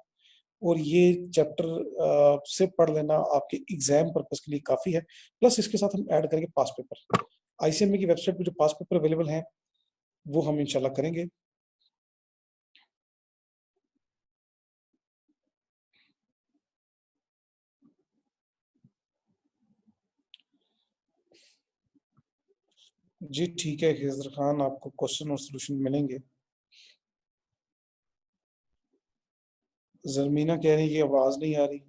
और ये चैप्टर से पढ़ लेना आपके एग्जाम पर्पस के लिए काफी है। प्लस इसके साथ हम ऐड करेंगे पास पेपर। आईसीएमई की वेबसाइट पे जो पास पेपर अवेलेबल हैं वो हम इंशाल्लाह करेंगे। जी ठीक है खिजर खान, आपको क्वेश्चन और सोल्यूशन मिलेंगे। जरमीना कह रही है कि आवाज नहीं आ रही।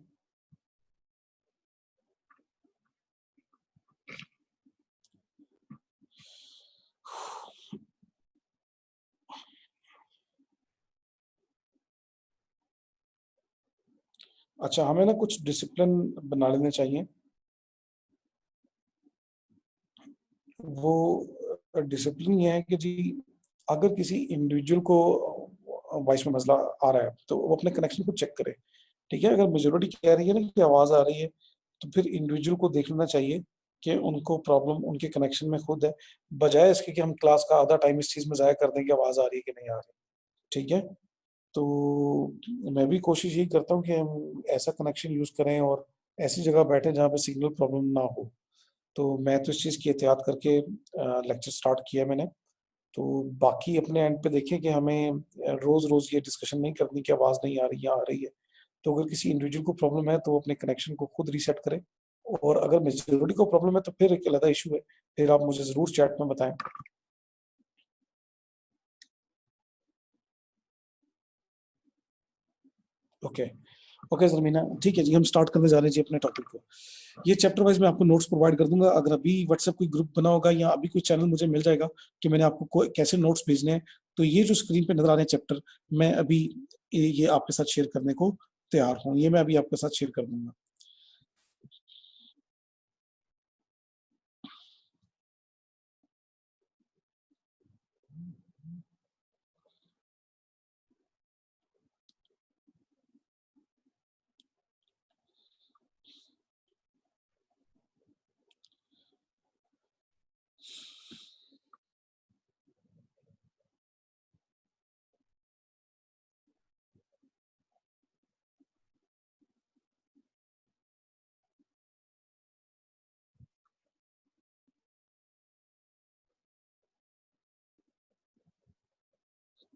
अच्छा, हमें ना कुछ डिसिप्लिन बना लेने चाहिए। वो डिसिप्लिन ये है कि जी, अगर किसी इंडिविजुअल को वॉइस में मसला आ रहा है तो वो अपने कनेक्शन को चेक करे। ठीक है, अगर मेजोरिटी कह रही है ना कि आवाज आ रही है, तो फिर इंडिविजुअल को देख लेना चाहिए कि उनको प्रॉब्लम उनके कनेक्शन में खुद है, बजाय इसके कि हम क्लास का आधा टाइम इस चीज में जाया कर दें कि आवाज आ रही है कि नहीं आ रही। ठीक है, तो मैं भी कोशिश यही करता हूँ कि हम ऐसा कनेक्शन यूज करें और ऐसी जगह बैठे जहाँ पे सिग्नल प्रॉब्लम ना हो। तो मैं तो इस चीज़ की एहतियात करके लेक्चर स्टार्ट किया मैंने। तो बाकी अपने एंड पे देखें कि हमें रोज रोज ये डिस्कशन नहीं करनी कि आवाज़ नहीं आ रही या आ रही है। तो अगर किसी इंडिविजुअल को प्रॉब्लम है तो वो अपने कनेक्शन को खुद रीसेट करे। और अगर मेजोरिटी को प्रॉब्लम है तो फिर एक अलग इशू है, फिर आप मुझे जरूर चैट में बताएं। ओके। ओके जरमीना, ठीक है जी, हम स्टार्ट करने जा रहे हैं जी अपने टॉपिक को। ये चैप्टर वाइज मैं आपको नोट्स प्रोवाइड कर दूंगा। अगर अभी व्हाट्सएप कोई ग्रुप बना होगा या अभी कोई चैनल मुझे मिल जाएगा कि मैंने आपको कैसे नोट्स भेजने हैं, तो ये जो स्क्रीन पे नजर आ रहे हैं चैप्टर, मैं अभी ये आपके साथ शेयर करने को तैयार हूँ। ये मैं अभी आपके साथ शेयर कर दूंगा।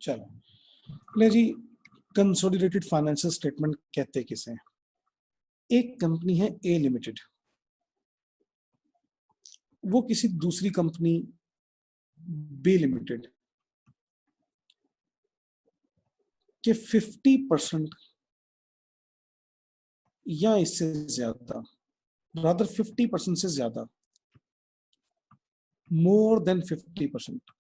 चलो ले जी, कंसोलिडेटेड फाइनेंशियल स्टेटमेंट कहते किसे हैं? एक कंपनी है ए लिमिटेड, वो किसी दूसरी कंपनी बी लिमिटेड के 50% या इससे ज्यादा, रादर 50% से ज्यादा, मोर देन 50%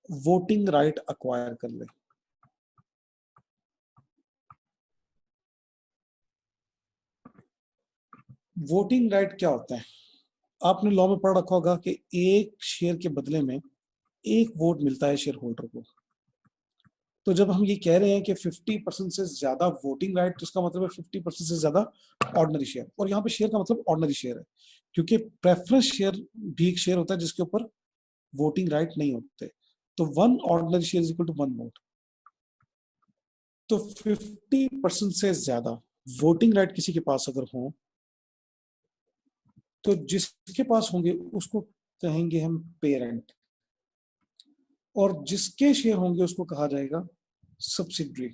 वोटिंग राइट अक्वायर कर ले। वोटिंग राइट क्या होता है? आपने लॉ में पढ़ रखा होगा कि एक शेयर के बदले में एक वोट मिलता है शेयर होल्डर को। तो जब हम ये कह रहे हैं कि 50% से ज्यादा वोटिंग राइट, तो इसका मतलब है 50% से ज्यादा ऑर्डिनरी शेयर। और यहाँ पे शेयर का मतलब ऑर्डिनरी शेयर है, क्योंकि प्रेफरेंस शेयर भी एक शेयर होता है जिसके ऊपर वोटिंग राइट नहीं होते। तो one ordinary share is equal to one vote. तो 50% से ज्यादा वोटिंग राइट किसी के पास अगर हो, तो जिसके पास होंगे उसको कहेंगे हम पेरेंट, और जिसके शेयर होंगे उसको कहा जाएगा सब्सिडरी।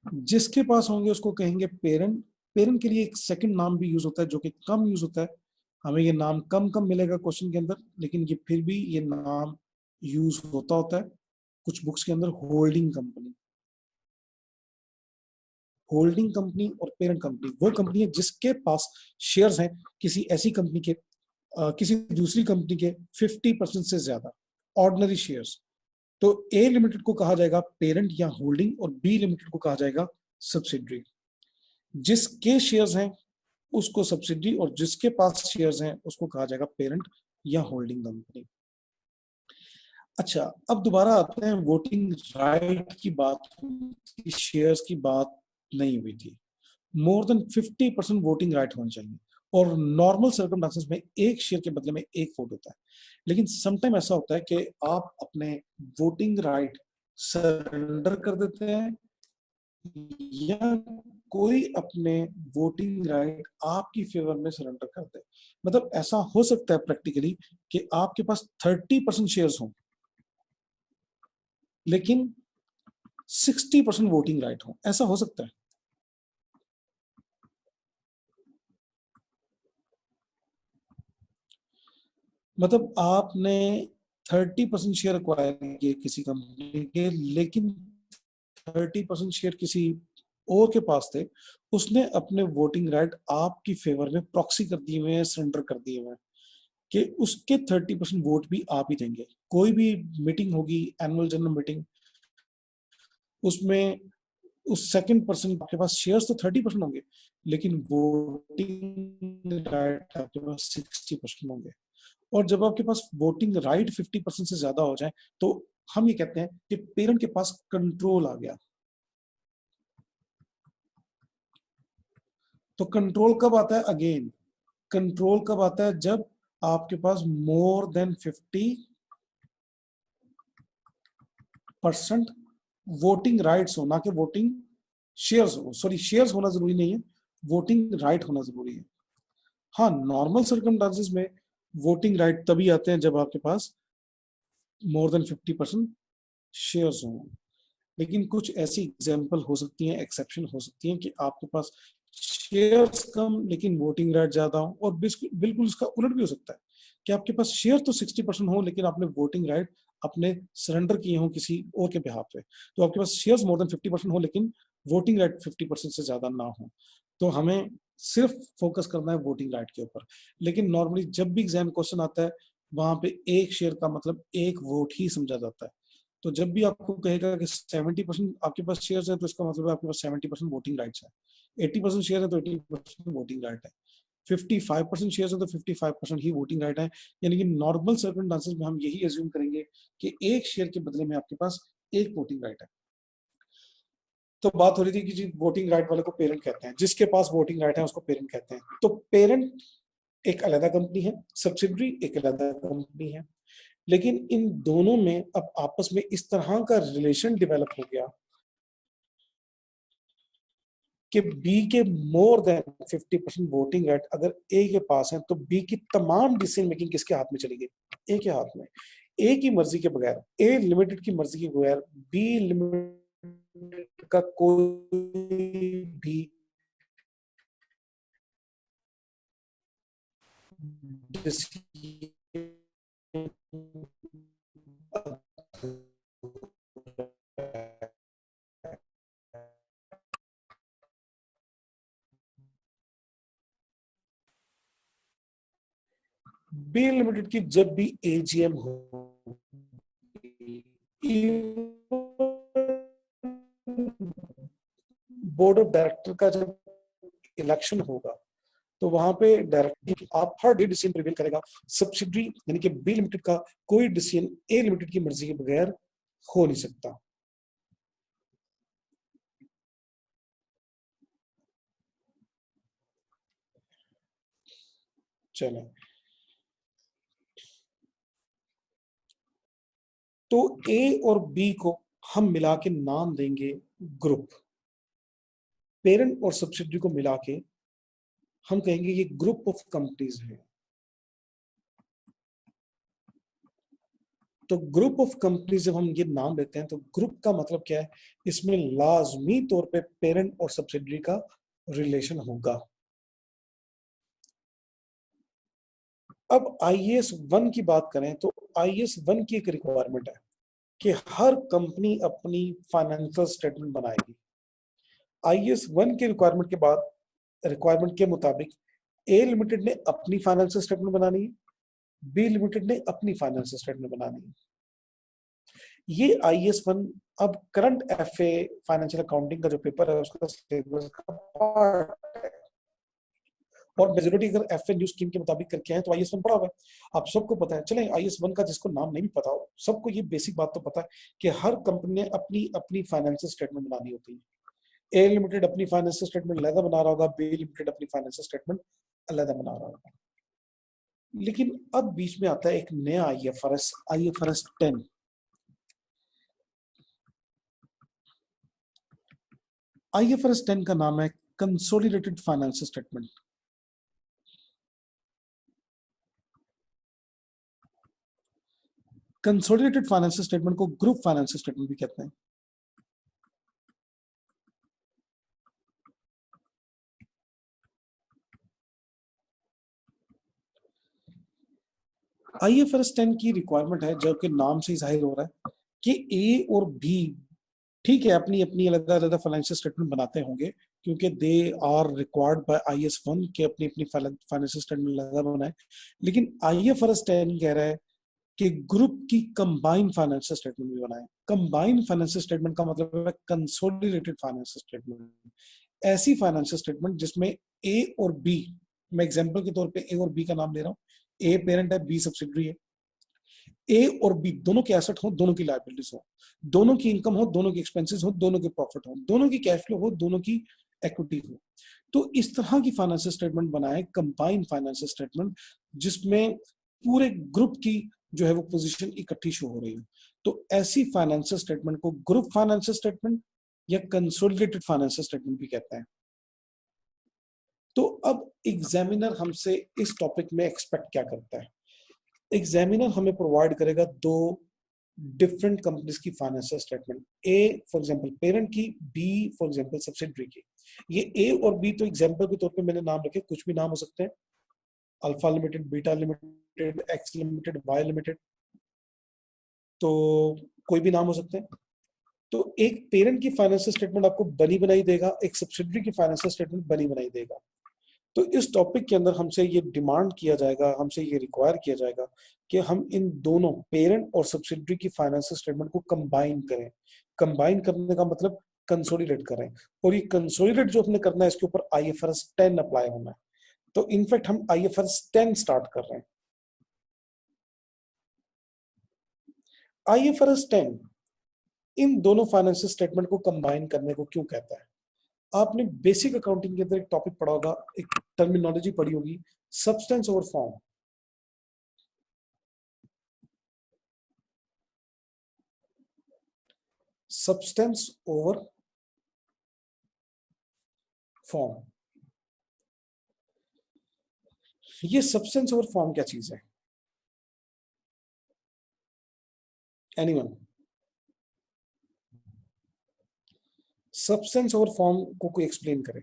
जिसके पास होंगे उसको कहेंगे पेरेंट, पेरेंट के लिए एक सेकंड नाम भी यूज होता है जो कि कम यूज होता है, हमें ये नाम कम कम मिलेगा क्वेश्चन के अंदर, लेकिन ये फिर भी ये नाम यूज होता है कुछ बुक्स के अंदर। होल्डिंग कंपनी, होल्डिंग कंपनी और पेरेंट कंपनी वो कंपनी है जिसके पास शेयर्स हैं किसी ऐसी कंपनी के, किसी दूसरी कंपनी के 50% से ज्यादा ऑर्डिनरी शेयर्स। तो ए लिमिटेड को कहा जाएगा पेरेंट या होल्डिंग, और बी लिमिटेड को कहा जाएगा सब्सिडरी। जिसके शेयर्स हैं उसको सब्सिडरी, और जिसके पास शेयर्स हैं उसको कहा जाएगा पेरेंट या होल्डिंग कंपनी। अच्छा, अब दोबारा आते हैं, वोटिंग राइट की बात हुई, शेयर्स की बात नहीं हुई थी। मोर देन 50% वोटिंग राइट होनी चाहिए, और नॉर्मल सर्कमस्टेंसेस में एक शेयर के बदले में एक वोट होता है। लेकिन समटाइम ऐसा होता है कि आप अपने वोटिंग राइट सरेंडर कर देते हैं, या कोई अपने वोटिंग राइट आपकी फेवर में सरेंडर कर दे। मतलब ऐसा हो सकता है प्रैक्टिकली कि आपके पास 30% शेयर्स हों लेकिन 60% वोटिंग राइट हो, ऐसा हो सकता है। मतलब आपने 30% शेयर एक्वायर किए किसी कंपनी के, लेकिन 30% शेयर किसी और के पास थे, उसने अपने वोटिंग राइट आपकी फेवर में प्रॉक्सी कर दिए हुए हैं, सरेंडर कर दिए हुए हैं कि उसके 30% वोट भी आप ही देंगे। कोई भी मीटिंग होगी, एनुअल जनरल मीटिंग, उसमें उस सेकंड पर्सन आपके पास शेयर्स तो 30% होंगे, लेकिन वोटिंग राइट आपके पास 60% होंगे। और जब आपके पास वोटिंग राइट 50% से ज्यादा हो जाए तो हम ये कहते हैं कि पेरेंट के पास कंट्रोल आ गया। तो कंट्रोल कब आता है? अगेन कंट्रोल कब आता है? जब आपके पास मोर देन 50% वोटिंग राइट्स हो, ना कि वोटिंग शेयर्स हो। सॉरी, शेयर्स होना जरूरी नहीं है, वोटिंग राइट होना जरूरी है। हाँ, नॉर्मल सर्कमस्टांसेस में वोटिंग राइट तभी आते हैं जब आपके पास मोर देन 50% शेयर्स हों। लेकिन कुछ ऐसी एग्जाम्पल हो सकती हैं, एक्सेप्शन हो सकती हैं कि आपके पास शेयर्स कम लेकिन वोटिंग राइट ज्यादा हो, और बिल्कुल इसका उलट भी हो सकता है कि आपके पास शेयर तो 60% हो लेकिन आपने वोटिंग राइट अपने सरेंडर किए हो किसी और के बिहाफ पे। तो आपके पास शेयर्स मोर देन 50% हो लेकिन वोटिंग राइट 50% से ज्यादा ना हो। तो हमें सिर्फ फोकस करना है वोटिंग राइट के ऊपर। लेकिन नॉर्मली जब भी एग्जाम क्वेश्चन आता है वहां पे एक शेयर का मतलब एक वोट ही समझा जाता है। तो जब भी आपको कहेगा कि 70% आपके पास शेयर्स है तो इसका मतलब है आपके पास 70% वोटिंग राइट्स है, 80% शेयर है तो 80% वोटिंग राइट है, 55% शेयर्स है तो 55% ही वोटिंग राइट है। यानी कि नॉर्मल सर्कमस्टांसेस में हम यही एज्यूम करेंगे कि एक शेयर के बदले में आपके पास एक वोटिंग राइट है। तो बात हो रही थी कि जी वोटिंग राइट वाले को पेरेंट कहते हैं, जिसके पास वोटिंग राइट है उसको पेरेंट कहते हैं। तो पेरेंट एक अलग कंपनी है, सब्सिडरी एक अलग कंपनी है, लेकिन इन दोनों में अब आपस में इस तरह का रिलेशन डेवलप हो गया कि बी के मोर देन 50% वोटिंग राइट अगर ए के पास है तो बी की तमाम डिसीजन मेकिंग किसके हाथ में चली गई? ए के हाथ में। ए की मर्जी के बगैर, ए लिमिटेड की मर्जी के बगैर बी लिमिटेड का कोई भी बी लिमिटेड की जब भी एजीएम हो, बोर्ड ऑफ डायरेक्टर का जब इलेक्शन होगा तो वहां पे डायरेक्टली आप हर डे डिसीजन प्रिवेल करेगा। सब्सिडरी यानी कि बी लिमिटेड का कोई डिसीजन ए लिमिटेड की मर्जी के बगैर हो नहीं सकता। चलो, तो ए और बी को हम मिला के नाम देंगे ग्रुप। पेरेंट और सब्सिडरी को मिला के हम कहेंगे ये ग्रुप ऑफ कंपनीज है। तो ग्रुप ऑफ कंपनीज जब हम ये नाम देते हैं तो ग्रुप का मतलब क्या है? इसमें लाजमी तौर पे पेरेंट और सब्सिडरी का रिलेशन होगा। अब आईएएस 1 की बात करें तो आईएएस 1 की एक रिक्वायरमेंट है कि हर कंपनी अपनी फाइनेंशियल स्टेटमेंट बनाएगी। आईएएस 1 के रिक्वायरमेंट के बाद, रिक्वायरमेंट के मुताबिक ए लिमिटेड ने अपनी फाइनेंशियल स्टेटमेंट बनानी है, बी लिमिटेड ने अपनी फाइनेंशियल स्टेटमेंट बनानी है। ये आईएएस 1 अब करंट एफए फाइनेंशियल अकाउंटिंग का जो पेपर है उसका सिलेबस का पार्ट है। और मेजोरिटी अगर एफए न्यू स्कीम के मुताबिक करके हैं तो आईएएस 1 पढ़ा हुआ है, आप सबको पता है। चलें आईएएस 1 का जिसको नाम नहीं पता हो, सबको ये बेसिक बात तो पता है कि हर कंपनी ने अपनी अपनी फाइनेंशियल स्टेटमेंट बनानी होती है। ए लिमिटेड अपनी फाइनेंशियल स्टेटमेंट अलग बना रहा होगा, बी लिमिटेड अपनी फाइनेंशियल स्टेटमेंट अलग बना रहा होगा। लेकिन अब बीच में आता है एक नया आईएफआरएस, आईएफआरएस 10। आईएफआरएस 10 का नाम है consolidated financial statement. Consolidated financial statement को ग्रुप फाइनेंशियल स्टेटमेंट भी कहते हैं। आईएफआरएस 10 की रिक्वायरमेंट है, जो कि नाम से ही जाहिर हो रहा है कि ए और बी ठीक है अपनी अपनी अलग अलग फाइनेंशियल स्टेटमेंट बनाते होंगे, क्योंकि they are required by IAS 1 के अपनी अपनी फाइनेंशियल स्टेटमेंट अलग बनाए। लेकिन आईएफआरएस 10 कह रहा है कि ग्रुप की कंबाइंड फाइनेंशियल स्टेटमेंट भी बनाए। कंबाइंड फाइनेंशियल स्टेटमेंट का मतलब है कंसोलिडेटेड फाइनेंशियल स्टेटमेंट, ऐसी फाइनेंशियल स्टेटमेंट जिसमें ए और बी, मैं एग्जांपल के तौर पे ए और बी का नाम ले रहा हूँ, ए पेरेंट है, बी सब्सिडरी है। ए और बी दोनों के एसेट हो, दोनों की लायबिलिटीज हो, दोनों की इनकम हो, दोनों की एक्सपेंसेस हो, दोनों के प्रॉफिट हो, दोनों की कैश फ्लो हो, दोनों की इक्विटी हो। तो इस तरह की फाइनेंशियल स्टेटमेंट बनाए, कंबाइंड फाइनेंशियल स्टेटमेंट, जिसमें पूरे ग्रुप की जो है वो पोजीशन इकट्ठी शो हो रही है। तो ऐसी फाइनेंशियल स्टेटमेंट को ग्रुप फाइनेंशियल स्टेटमेंट या कंसोलिडेटेड फाइनेंशियल स्टेटमेंट भी कहते हैं। तो अब एग्जामिनर हमसे इस टॉपिक में एक्सपेक्ट क्या करता है? एग्जामिनर हमें प्रोवाइड करेगा दो डिफरेंट कंपनीज की financial statement, A for example parent की, बी फॉर एग्जांपल सब्सिडरी की। ये ए और बी तो एग्जांपल के तौर पे मैंने नाम रखे, कुछ भी नाम हो सकते हैं, alpha limited, beta limited, X limited, Y limited, तो कोई भी नाम हो सकते हैं। तो एक पेरेंट की फाइनेंशियल स्टेटमेंट आपको बनी बनाई देगा, एक सब्सिडरी की फाइनेंशियल स्टेटमेंट बनी बनाई देगा। तो इस टॉपिक के अंदर हमसे ये डिमांड किया जाएगा, हमसे ये रिक्वायर किया जाएगा कि हम इन दोनों पेरेंट और सब्सिडरी की फाइनेंशियल स्टेटमेंट को कंबाइन करें। कंबाइन करने का मतलब कंसोलिडेट करें, और ये कंसोलिडेट जो हमने करना है इसके ऊपर आईएफआरएस 10 अप्लाई होना है। तो इनफैक्ट हम आईएफआरएस 10 स्टार्ट कर रहे हैं। आईएफआरएस 10 इन दोनों फाइनेंशियल स्टेटमेंट को कंबाइन करने को क्यों कहता है? आपने बेसिक अकाउंटिंग के अंदर एक टॉपिक पढ़ा होगा, एक टर्मिनोलॉजी पढ़ी होगी, substance over form. Substance over form, ये सब्सटेंस ओवर फॉर्म क्या चीज है? एनीवन? सब्सटेंस ओवर फॉर्म को कोई एक्सप्लेन करे।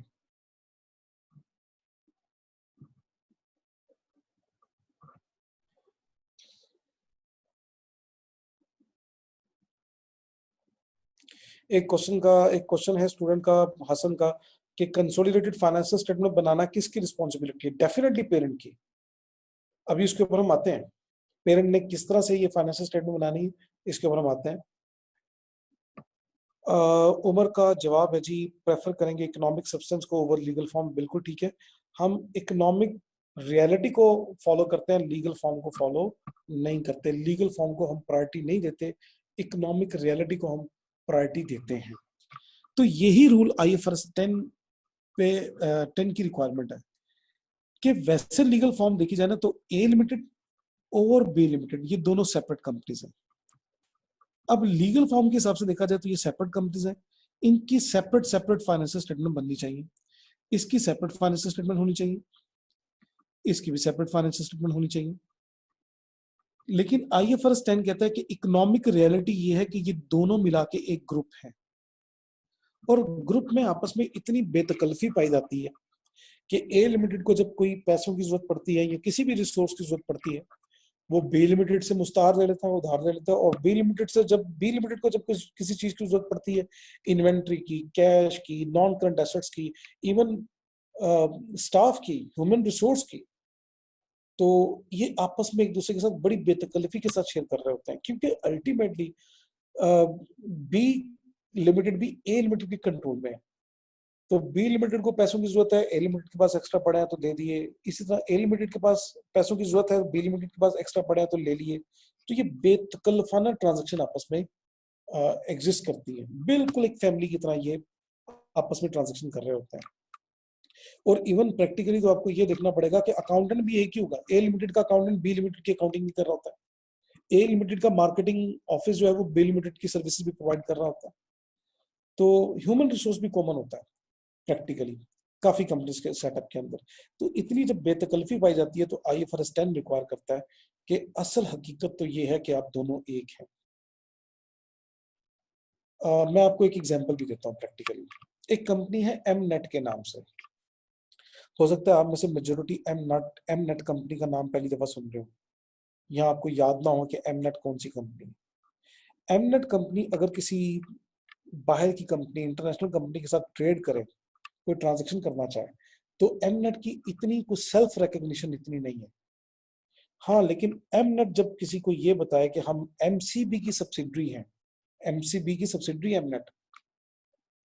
एक क्वेश्चन है स्टूडेंट का, हसन का, कि कंसोलिडेटेड फाइनेंशियल स्टेटमेंट बनाना किसकी रिस्पॉन्सिबिलिटी है? डेफिनेटली पेरेंट की। अभी इसके ऊपर हम आते हैं, पेरेंट ने किस तरह से ये फाइनेंशियल स्टेटमेंट बनानी है, इसके ऊपर हम आते हैं। उमर का जवाब है जी, प्रेफर करेंगे इकोनॉमिक सब्सटेंस को ओवर लीगल फॉर्म। बिल्कुल ठीक है, हम इकोनॉमिक रियलिटी को फॉलो करते हैं, लीगल फॉर्म को फॉलो नहीं करते। लीगल फॉर्म को हम प्रायोरिटी नहीं देते, इकोनॉमिक रियलिटी को हम प्रायोरिटी देते हैं। तो यही रूल आईएफआरएस 10 पे 10 की रिक्वायरमेंट है कि वैसे लीगल फॉर्म देखी जाए ना तो ए लिमिटेड और बी लिमिटेड ये दोनों सेपरेट कंपनीज हैं। अब लीगल फॉर्म के हिसाब से देखा जाए तो ये सेपरेट कंपनीज हैं, इनकी सेपरेट सेपरेट फाइनेंशियल स्टेटमेंट बननी चाहिए, इसकी सेपरेट फाइनेंशियल स्टेटमेंट होनी चाहिए, इसकी भी सेपरेट फाइनेंशियल स्टेटमेंट होनी चाहिए। लेकिन आईएफआरएस 10 कहता है कि इकोनॉमिक रियलिटी ये है कि ये दोनों मिला के एक ग्रुप है, और ग्रुप में आपस में इतनी बेतकल्फी पाई जाती है कि ए लिमिटेड को जब कोई पैसों की जरूरत पड़ती है या किसी भी रिसोर्स की जरूरत पड़ती है, वो बी लिमिटेड से मुस्तार ले लेता है, उधार ले लेता है, और बी लिमिटेड को जब किसी चीज की जरूरत पड़ती है, इन्वेंट्री की, कैश की, नॉन करंट एसेट्स की, इवन स्टाफ की, ह्यूमन रिसोर्स की, तो ये आपस में एक दूसरे के साथ बड़ी बेतकल्लफी के साथ शेयर कर रहे होते हैं, क्योंकि अल्टीमेटली बी लिमिटेड भी ए लिमिटेड के कंट्रोल में है। तो बी लिमिटेड को पैसों की जरूरत है, ए लिमिटेड के पास एक्स्ट्रा पड़ा है तो दे दिए, इसी तरह ए लिमिटेड के पास पैसों की जरूरत है, बी लिमिटेड के पास एक्स्ट्रा पड़ा है तो ले लिए। तो ये बेतकल्लफाना ट्रांजेक्शन आपस में एग्जिस्ट करती है, बिल्कुल एक फैमिली की तरह ये आपस में ट्रांजेक्शन कर रहे होते हैं। और इवन प्रैक्टिकली तो आपको ये देखना पड़ेगा कि अकाउंटेंट भी एक ही होगा, ए लिमिटेड का अकाउंटेंट बी लिमिटेड की अकाउंटिंग भी कर रहा होता है, ए लिमिटेड का मार्केटिंग ऑफिस जो है वो बी लिमिटेड की सर्विसेज भी प्रोवाइड कर रहा होता है। तो ह्यूमन रिसोर्स भी कॉमन होता है प्रैक्टिकली काफी कंपनीज के सेटअप के अंदर। तो इतनी जब बेतकल्फी पाई जाती है तो IFRS 10 रिक्वायर करता है कि असल हकीकत तो ये है कि आप दोनों एक हैं। मैं आपको एक एग्जांपल भी देता हूँ प्रैक्टिकली। एक कंपनी है एम नेट के नाम से, हो सकता है आप में से मेजोरिटी एम नेट कंपनी का नाम पहली दफा सुन रहे हो, या आपको याद ना हो कि एम नेट कौन सी कंपनी। एम नेट कंपनी अगर किसी बाहर की कंपनी, इंटरनेशनल कंपनी के साथ ट्रेड करे, कोई ट्रांजेक्शन करना चाहे, तो एम नेट की इतनी कुछ सेल्फ रिकग्निशन इतनी नहीं है। हाँ, लेकिन एम नेट जब किसी को ये बताए कि हम एमसीबी की सब्सिडरी हैं, एमसीबी की सब्सिडरी एम नेट,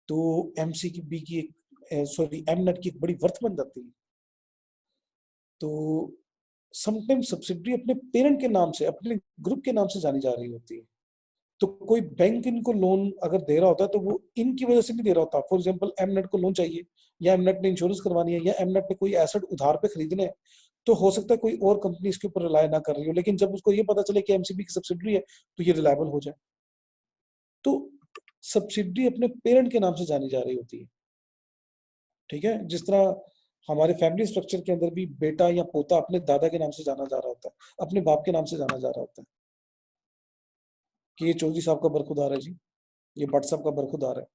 तो एमसीबी की एक सॉरी एम नेट की एक बड़ी वर्थ बन जाती है। तो समटाइम सब्सिडरी अपने पेरेंट के नाम से, अपने ग्रुप के नाम से जानी जा रही होती है। तो कोई बैंक इनको लोन अगर दे रहा होता है तो वो इनकी वजह से नहीं दे रहा होता। फॉर एग्जांपल एमनेट को लोन चाहिए, या एमनेट ने इंश्योरेंस करवानी है, या एमनेट ने कोई एसेट उधार पे खरीदने हैं, तो हो सकता है कोई और कंपनी इसके ऊपर रिलाय ना कर रही हो, लेकिन जब उसको ये पता चले कि एमसीबी की सब्सिडरी है तो ये रिलायबल हो जाए। तो सब्सिडरी अपने पेरेंट के नाम से जानी जा रही होती है। ठीक है, जिस तरह हमारे फैमिली स्ट्रक्चर के अंदर भी बेटा या पोता अपने दादा के नाम से जाना जा रहा होता है, अपने बाप के नाम से जाना जा रहा होता है कि ये चौधरी साहब का बरखुदार है जी, ये भट्ट साहब का बरखुदार है।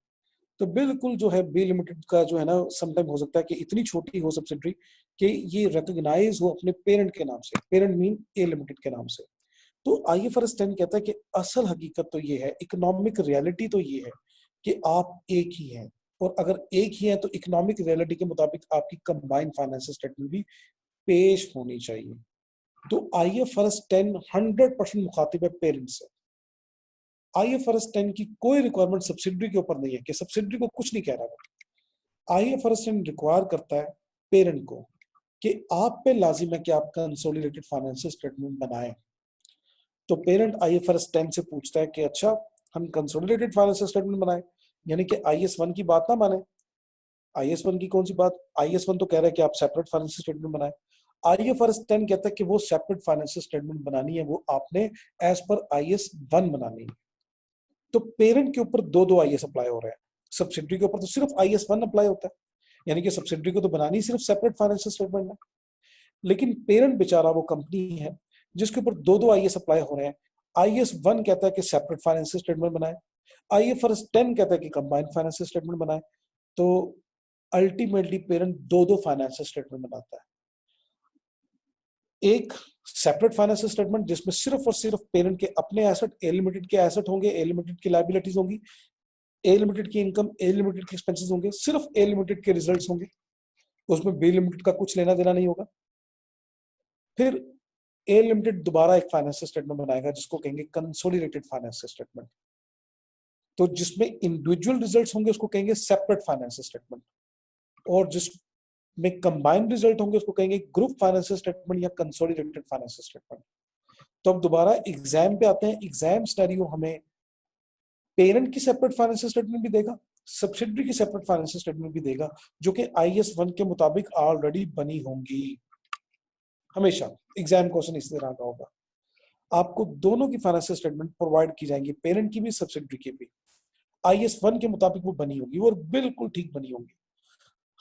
तो बिल्कुल जो है बी लिमिटेड का जो है ना, समटाइम हो सकता है कि इतनी छोटी हो सब्सिडरी कि ये रिकॉग्नाइज हो अपने पेरेंट के नाम से, पेरेंट मीन ए लिमिटेड के नाम से। तो IFRS 10 कहता है कि असल हकीकत तो ये है, इकोनॉमिक रियलिटी तो ये है कि आप एक ही हैं, और अगर एक ही है तो इकोनॉमिक रियलिटी के मुताबिक आपकी कंबाइंड फाइनेंशियल स्टेटमेंट भी पेश होनी चाहिए। तो IFRS 10 100% मुखातिब है पेरेंट्स से। IFRS 10 की कोई रिक्वायरमेंट सब्सिडरी के ऊपर नहीं है कि सब्सिडरी को कुछ नहीं कह रहा। IFRS 10 रिक्वायर करता है पेरेंट को कि आप पे लाजिम है कि आप कंसोलिडेटेड फाइनेंशियल स्टेटमेंट बनाएं। तो पेरेंट IFRS 10 से पूछता है कि अच्छा, हम कंसोलिडेटेड फाइनेंशियल स्टेटमेंट बनाएं, यानी कि IS1 की बात ना माने। IS1 की कौन सी बात, IS1 तो कह रहा है कि आप सेपरेट फाइनेंशियल स्टेटमेंट बनाएं। IFRS 10 कहता है कि वो सेपरेट फाइनेंशियल स्टेटमेंट बनानी है, वो आपने एज पर IS1 बनानी है। तो पेरेंट के ऊपर दो दो IS अप्लाई हो रहे हैं, सब्सिडरी के ऊपर तो सिर्फ IS1 अप्लाई होता है, यानी कि सब्सिडरी को तो बनानी सिर्फ सेपरेट फाइनेंशियल स्टेटमेंट है। लेकिन पेरेंट बेचारा वो कंपनी है जिसके ऊपर दो दो IS अप्लाई हो रहे हैं। IS1 कहता है कि सेपरेट फाइनेंशियल स्टेटमेंट बनाए, IFRS 10 कहता है कि कंबाइंड फाइनेंशियल स्टेटमेंट बनाए। तो अल्टीमेटली पेरेंट दो दो फाइनेंशियल स्टेटमेंट बनाता है, एक सेपरेट फाइनेंशियल स्टेटमेंट जिसमें सिर्फ और सिर्फ पेरेंट के अपने एसेट, ए लिमिटेड के एसेट होंगे, ए लिमिटेड की लायबिलिटीज होंगी, ए लिमिटेड की इनकम, ए लिमिटेड के एक्सपेंसेस होंगे, सिर्फ ए लिमिटेड के रिजल्ट्स होंगे, उसमें बी लिमिटेड का कुछ लेना देना नहीं होगा। फिर ए लिमिटेड दोबारा एक फाइनेंशियल स्टेटमेंट बनाएगा जिसको कहेंगे कंसोलिडेटेड फाइनेंशियल स्टेटमेंट। तो जिसमें इंडिविजुअल रिजल्ट्स होंगे उसको कहेंगे सेपरेट फाइनेंशियल स्टेटमेंट, और जिसमें कंबाइंड रिजल्ट होंगे उसको कहेंगे ग्रुप फाइनेंशियल स्टेटमेंट या कंसोलिडेटेड फाइनेंशियल स्टेटमेंट। तो अब दोबारा एग्जाम पे आते हैं। एग्जाम सिनेरियो हमें पेरेंट की सेपरेट फाइनेंशियल स्टेटमेंट भी देगा, सब्सिडरी की सेपरेट फाइनेंशियल स्टेटमेंट भी देगा, जो कि IS1 के मुताबिक ऑलरेडी बनी होंगी। हमेशा एग्जाम क्वेश्चन इस तरह का होगा, आपको दोनों की फाइनेंशियल स्टेटमेंट प्रोवाइड की जाएंगी, पेरेंट की भी सब्सिडरी की भी, IS1 के मुताबिक वो बनी होगी और बिल्कुल ठीक बनी होंगी।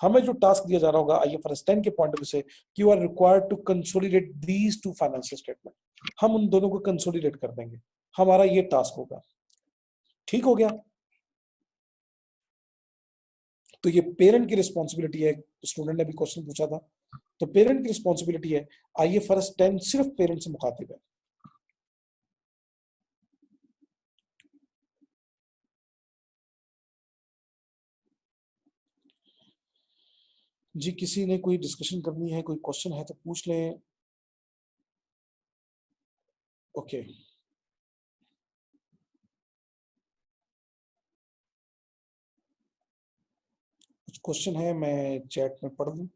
हमें जो टास्क दिया जा रहा होगा IFRS 10 के पॉइंट ऑफ व्यू से, कि you are required to consolidate these two financial statement, हम उन दोनों को कंसोलिडेट कर देंगे, हमारा ये टास्क होगा। ठीक हो गया। तो ये पेरेंट की रिस्पॉन्सिबिलिटी है। स्टूडेंट ने भी क्वेश्चन पूछा था, तो पेरेंट की रिस्पॉन्सिबिलिटी है। IFRS 10 सिर्फ पेरेंट से मुखातिब है। जी किसी ने कोई डिस्कशन करनी है, कोई क्वेश्चन है तो पूछ लें। ओके, कुछ क्वेश्चन है, मैं चैट में पढ़ लूं।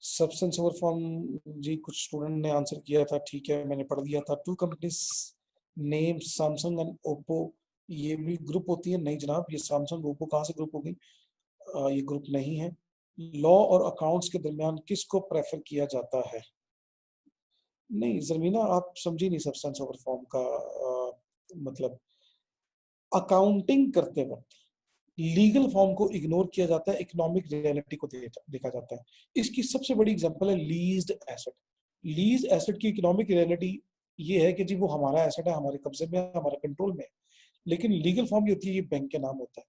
सब्सटेंस ओवर फॉर्म जी कुछ स्टूडेंट ने आंसर किया था, ठीक है मैंने पढ़ लिया था। Two companies name Samsung and Oppo, ये भी ग्रुप होती है? नहीं जनाब, ये सैमसंग ओप्पो कहाँ से ग्रुप हो गई? ये ग्रुप नहीं है। लॉ और अकाउंट्स के दरमियान किसको प्रेफर किया जाता है? नहीं जरमीना, आप समझी नहीं सब्सटेंस ओवर फॉर्म का मतलब। अकाउंटिंग करते वक्त लीगल फॉर्म को इग्नोर किया जाता है, इकोनॉमिक रियलिटी को देखा जाता है। इसकी सबसे बड़ी एग्जांपल है लीज्ड एसेट। लीज एसेट की इकोनॉमिक रियलिटी ये है कि जी वो हमारा एसेट है, हमारे कब्जे में है, हमारे कंट्रोल में है। लेकिन लीगल फॉर्म ये होती है, ये बैंक के नाम होता है।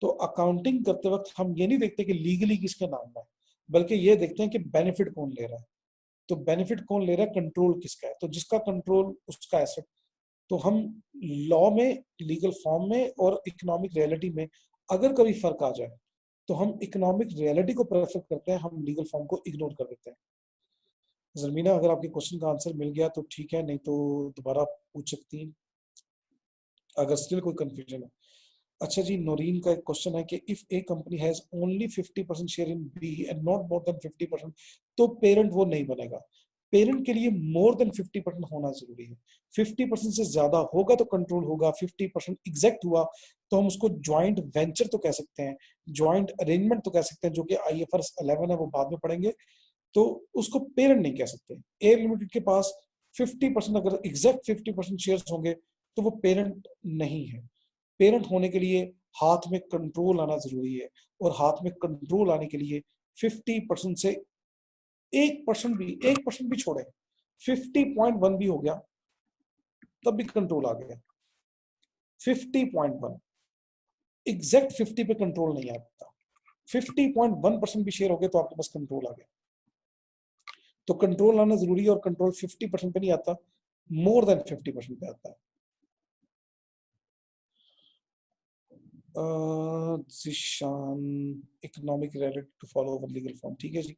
तो अकाउंटिंग करते वक्त हम ये नहीं देखते कि लीगली किसके नाम है, बल्कि ये देखते हैं कि बेनिफिट कौन ले रहा है। तो बेनिफिट कौन ले रहा है, कंट्रोल किसका है, तो जिसका कंट्रोल उसका एसेट। तो हम लॉ में, लीगल फॉर्म में और इकोनॉमिक रियलिटी में अगर कभी फर्क आ जाए तो हम इकोनॉमिक रियलिटी को प्रेफर करते हैं, हम लीगल फॉर्म को इग्नोर कर देते हैं। जरमीना अगर आपके क्वेश्चन का आंसर मिल गया तो ठीक है, नहीं तो दोबारा पूछ सकती हैं अगर स्टिल कोई कंफ्यूजन है। अच्छा जी, नौरीन का एक क्वेश्चन है कि if a company has only 50% share in B and not more than 50%, तो पेरेंट वो नहीं बनेगा। पेरेंट के लिए मोर देन 50% होना जरूरी है। 50% से ज्यादा होगा तो कंट्रोल होगा, 50% एग्जैक्ट हुआ तो हम उसको ज्वाइंट वेंचर तो कह सकते हैं, ज्वाइंट अरेंजमेंट तो कह सकते हैं, जो कि IFRS 11 है, वो बाद में पढ़ेंगे। तो उसको पेरेंट नहीं कह सकते। ए लिमिटेड के पास 50%, अगर एग्जैक्ट 50% शेयर होंगे तो वो पेरेंट नहीं है। पेरेंट होने के लिए हाथ में कंट्रोल आना जरूरी है, और हाथ में कंट्रोल आने के लिए 50% से 1% भी छोड़े, 50.1 भी हो गया तब भी कंट्रोल आ गया। 50.1, एग्जैक्ट 50 पे कंट्रोल नहीं आता। 50.1% भी शेयर हो गए तो आपके पास कंट्रोल आ गया। तो कंट्रोल आना जरूरी है, और कंट्रोल 50% पे नहीं आता, मोर देन 50% पे आता है। Zeeshan, economic related to follow over legal form, ठीक है जी।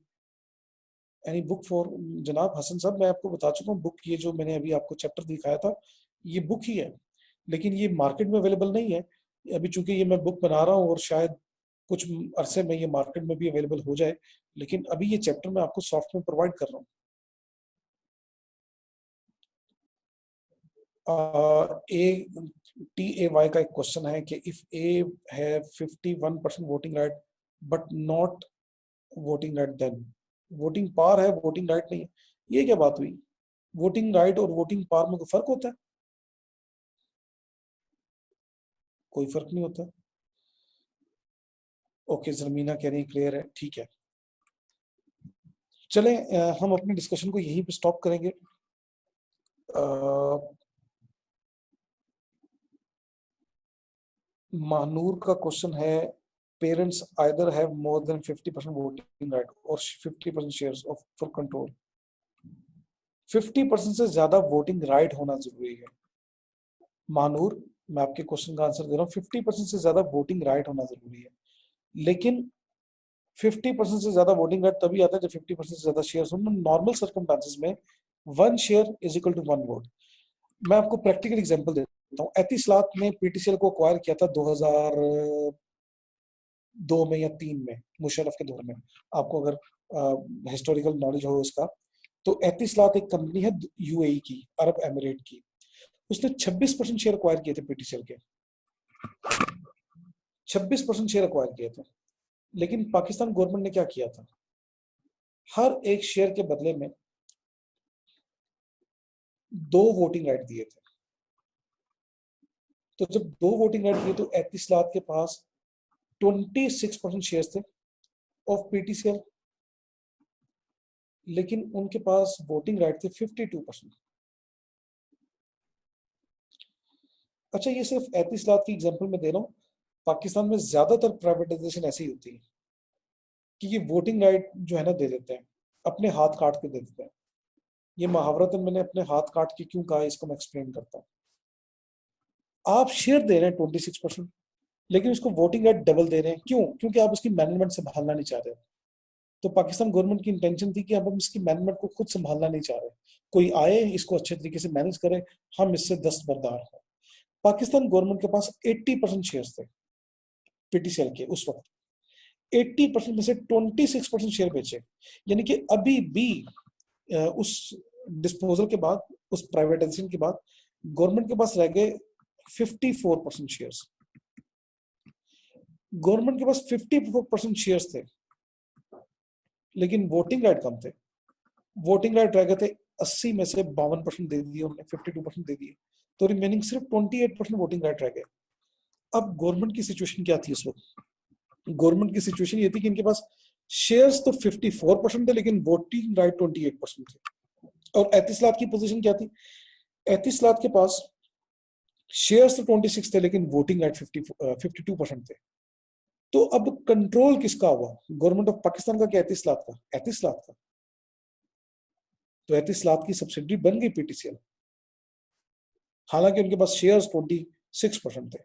एनी बुक फॉर, जनाब हसन साहब मैं आपको बता चुका हूँ बुक, ये जो मैंने अभी आपको चैप्टर दिखाया था ये बुक ही है, लेकिन ये मार्केट में अवेलेबल नहीं है अभी, चूंकि ये मैं बुक बना रहा हूँ और शायद कुछ अरसे में ये मार्केट में भी अवेलेबल हो जाए, लेकिन अभी ये चैप्टर मैं आपको सॉफ्ट में प्रोवाइड कर रहा हूँ। ए TAY का एक क्वेश्चन है कि इफ ए है 51% voting right but not voting right, then voting power है, वोटिंग राइट नहीं है, ये क्या बात हुई? वोटिंग राइट और वोटिंग पावर में कोई फर्क होता है? कोई फर्क नहीं होता। ओके जरमीना कह रही क्लियर है, ठीक है। चलें हम अपने डिस्कशन को यहीं पे स्टॉप करेंगे। महानूर का क्वेश्चन है, parents either have more than 50% voting right और 50% शेयर्स ऑफ फुल कंट्रोल। 50% से ज्यादा वोटिंग राइट होना जरूरी है। महानूर, मैं आपके क्वेश्चन का आंसर दे रहा हूँ, 50% से ज्यादा वोटिंग राइट होना जरूरी है, लेकिन 50% से ज्यादा वोटिंग राइट तभी आता है जब 50% से ज्यादा शेयर हो। नॉर्मल सर्कमस्टांसेस में 1 share is equal to 1 vote. मैं आपको प्रैक्टिकल एग्जांपल देता हूँ। एतिसलात ने PTCL को अक्वायर किया था 2002 में या 3 में, मुशर्रफ के दौर में। आपको अगर हिस्टोरिकल नॉलेज हो इसका, तो एतिसलात एक कंपनी है UAE की, अरब एमिरेट की। उसने 26% शेयर अक्वायर किए थे PTCL के, 26% शेयर अक्वायर किए थे। लेकिन पाकिस्तान गवर्नमेंट ने क्या किया था, हर एक शेयर के बदले में 2 वोटिंग राइट दिए थे। तो जब 2 वोटिंग राइट दिए तो एतिसलात के पास 26% शेयर थे ऑफ PTCL, लेकिन उनके पास वोटिंग राइट थे 52%। अच्छा, ये सिर्फ एतिसलात की एग्जांपल में दे रहा हूँ, पाकिस्तान में ज्यादातर प्राइवेटाइजेशन ऐसी ही होती है कि ये वोटिंग राइट जो है ना दे देते हैं, अपने हाथ काट के दे देते हैं। ये मुहावरतन मैंने अपने हाथ काट के क्यों कहा, इसको मैं एक्सप्लेन करता हूँ। आप शेयर दे रहे हैं 26%, लेकिन उसको वोटिंग राइट डबल दे रहे हैं, क्यों? क्योंकि आप उसकी मैनेजमेंट संभालना नहीं चाह रहे। तो पाकिस्तान गवर्नमेंट की इंटेंशन थी कि अब हम इसकी मैनेजमेंट को खुद संभालना नहीं चाह रहे, कोई आए इसको अच्छे तरीके से मैनेज करे, हम इससे दस्तबरदार हों। पाकिस्तान गवर्नमेंट के पास 80% शेयर्स थे पीटीसीएल के उस वक्त। 80% में से 26% शेयर बेचे, यानी कि अभी भी उस डिस्पोजल के बाद, उस प्राइवेटाइजेशन के बाद गवर्नमेंट के पास रह गए 54% शेयर्स। गवर्नमेंट के पास 54% शेयर्स थे, लेकिन वोटिंग राइट कम थे। वोटिंग राइट रह गए थे 80 में से 52% दे दिए उन्होंने, 52% दे दिए, तो रिमेनिंग सिर्फ 28% वोटिंग राइट रह गए। अब गवर्नमेंट की सिचुएशन क्या थी उस वक्त? गवर्नमेंट की सिचुएशन ये थी कि इनके पास शेयर्स तो 54% थे, लेकिन वोटिंग राइट 28% थे। और एतिसलात की पोजीशन क्या थी? एतिसलात के पास शेयर्स तो 26 थे, लेकिन वोटिंग राइट 52% थे। तो अब कंट्रोल किसका हुआ? गवर्नमेंट ऑफ पाकिस्तान का क्या एतिसलात का? एतिसलात का। तो एतिसलात की सब्सिडी बन गई पीटीसीएल, हालांकि उनके पास शेयर्स 26% थे।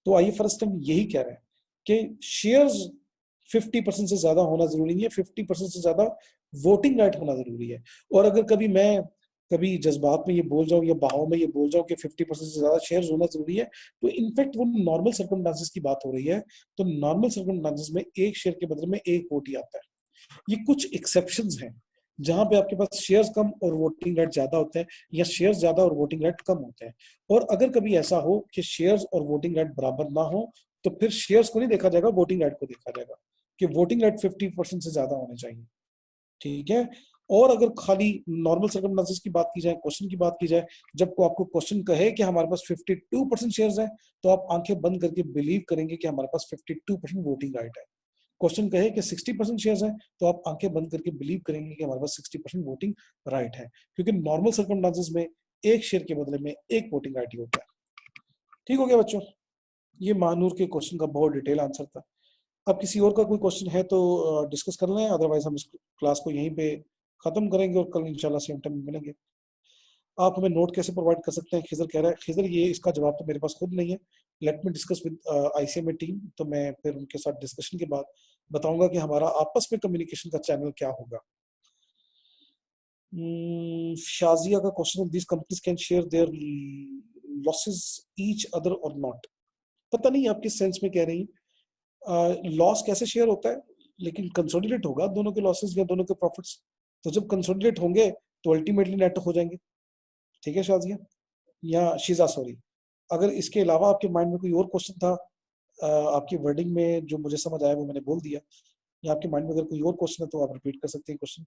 तो आईएफआरएस यही कह रहे हैं कि शेयर्स 50% से ज्यादा होना जरूरी नहीं है, 50% से ज्यादा वोटिंग राइट होना जरूरी है। और अगर कभी मैं कभी जज्बात में ये बोल जाऊं या बहाव में ये बोल जाऊं कि 50% से ज्यादा शेयर्स होना जरूरी है, तो इनफैक्ट वो नॉर्मल सर्कमस्टांसेस की बात हो रही है। तो नॉर्मल सर्कमस्टांसेस में एक शेयर के बदले में एक वोट ही आता है। ये कुछ एक्सेप्शंस हैं जहां पे आपके पास शेयर्स कम और वोटिंग राइट ज्यादा होते हैं, या शेयर्स ज्यादा और वोटिंग राइट कम होते हैं। और अगर कभी ऐसा हो कि शेयर्स और वोटिंग राइट बराबर ना हो, तो फिर शेयर्स को नहीं देखा जाएगा, वोटिंग राइट को देखा जाएगा कि वोटिंग राइट 50% से ज्यादा होने चाहिए। ठीक है। और अगर खाली नॉर्मल सर्कमस्टेंसेस की बात की जाए, क्वेश्चन की बात की जाए, जब को आपको क्वेश्चन कहे कि हमारे पास 52% शेयर्स हैं, तो आप आंखें बंद करके बिलीव करेंगे कि हमारे पास 52% वोटिंग राइट है। क्वेश्चन कहे कि 60% शेयर्स हैं, तो आप आंखें बंद करके बिलीव करेंगे कि हमारे पास 60% वोटिंग राइट है, क्योंकि नॉर्मल सर्कमस्टेंसेस में एक शेयर के बदले में एक वोटिंग राइट ही होता है। ठीक हो गया बच्चों? ये महानूर के क्वेश्चन का बहुत डिटेल आंसर था। अब किसी और का कोई क्वेश्चन है तो डिस्कस कर लें, अदरवाइज हम इस क्लास को यहीं पे खत्म करेंगे और कल इंशाल्लाह सेम टाइम मिलेंगे। आप हमें नोट कैसे प्रोवाइड कर सकते हैं? खिजर कह रहा है, खिजर ये इसका जवाब तो मेरे पास खुद नहीं है, let me discuss with ICMA team. तो मैं फिर उनके साथ डिस्कशन के बाद बताऊंगा कि हमारा आपस में कम्युनिकेशन का चैनल क्या होगा। शाजिया का क्वेश्चन है, this companies can share their losses each other और नॉट। पता नहीं आप किस सेंस में कह रही हैं, लॉस कैसे शेयर होता है, लेकिन कंसोलिडेट होगा दोनों के लॉसेस या दोनों के प्रॉफिट्स। तो जब कंसोलिडेट होंगे तो अल्टीमेटली नेट हो जाएंगे। ठीक है शाजिया या शीजा, सॉरी। अगर इसके अलावा आपके माइंड में कोई और क्वेश्चन था, आपकी वर्डिंग में जो मुझे समझ आया वो मैंने बोल दिया, या आपके माइंड में अगर कोई और क्वेश्चन है तो आप रिपीट कर सकते हैं क्वेश्चन।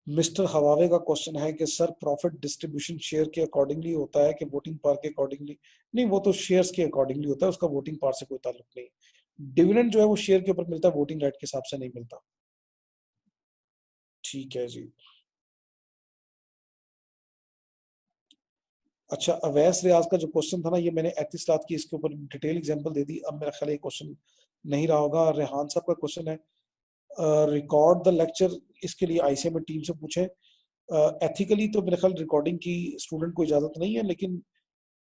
मिस्टर हवावे का क्वेश्चन है कि सर प्रॉफिट डिस्ट्रीब्यूशन शेयर के अकॉर्डिंगली होता है कि वोटिंग पावर के अकॉर्डिंगली? नहीं, वो तो शेयर्स के अकॉर्डिंगली होता है, उसका वोटिंग पावर से कोई ताल्लुक नहीं। डिविडेंड जो है वो शेयर के ऊपर मिलता है, वोटिंग राइट के हिसाब से नहीं मिलता। ठीक है जी। अच्छा, अवैस रियाज का जो क्वेश्चन था ना, ये मैंने एतिसलात की इसके ऊपर डिटेल एग्जांपल दे दी। अब मेरा ख्याल है क्वेश्चन नहीं रहा होगा। रेहान साहब का क्वेश्चन है, रिकॉर्ड द लेक्चर, इसके लिए आईसीएमए टीम से पूछें। एथिकली तो मेरे ख्याल रिकॉर्डिंग की स्टूडेंट को इजाजत नहीं है, लेकिन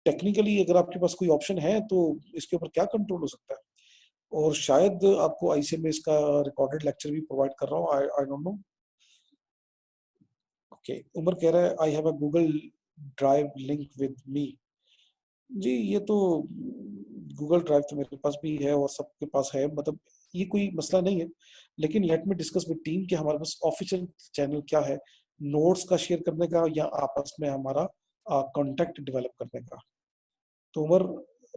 टेक्निकली अगर आपके पास कोई ऑप्शन है तो इसके ऊपर क्या कंट्रोल हो सकता है। और शायद आपको आईसीएमए इसका रिकॉर्डेड लेक्चर भी प्रोवाइड कर रहा हूँ, I don't know. Okay, Umar कह रहा है I have a Google drive link with me. जी, ये तो गूगल ड्राइव तो मेरे पास भी है और सबके पास है, मतलब ये कोई मसला नहीं है। लेकिन लेट में डिस्कस विद टीम कि हमारे पास ऑफिशियल चैनल क्या है, नोट्स का शेयर करने का या आपस में हमारा कांटेक्ट डेवलप करने का। तो उमर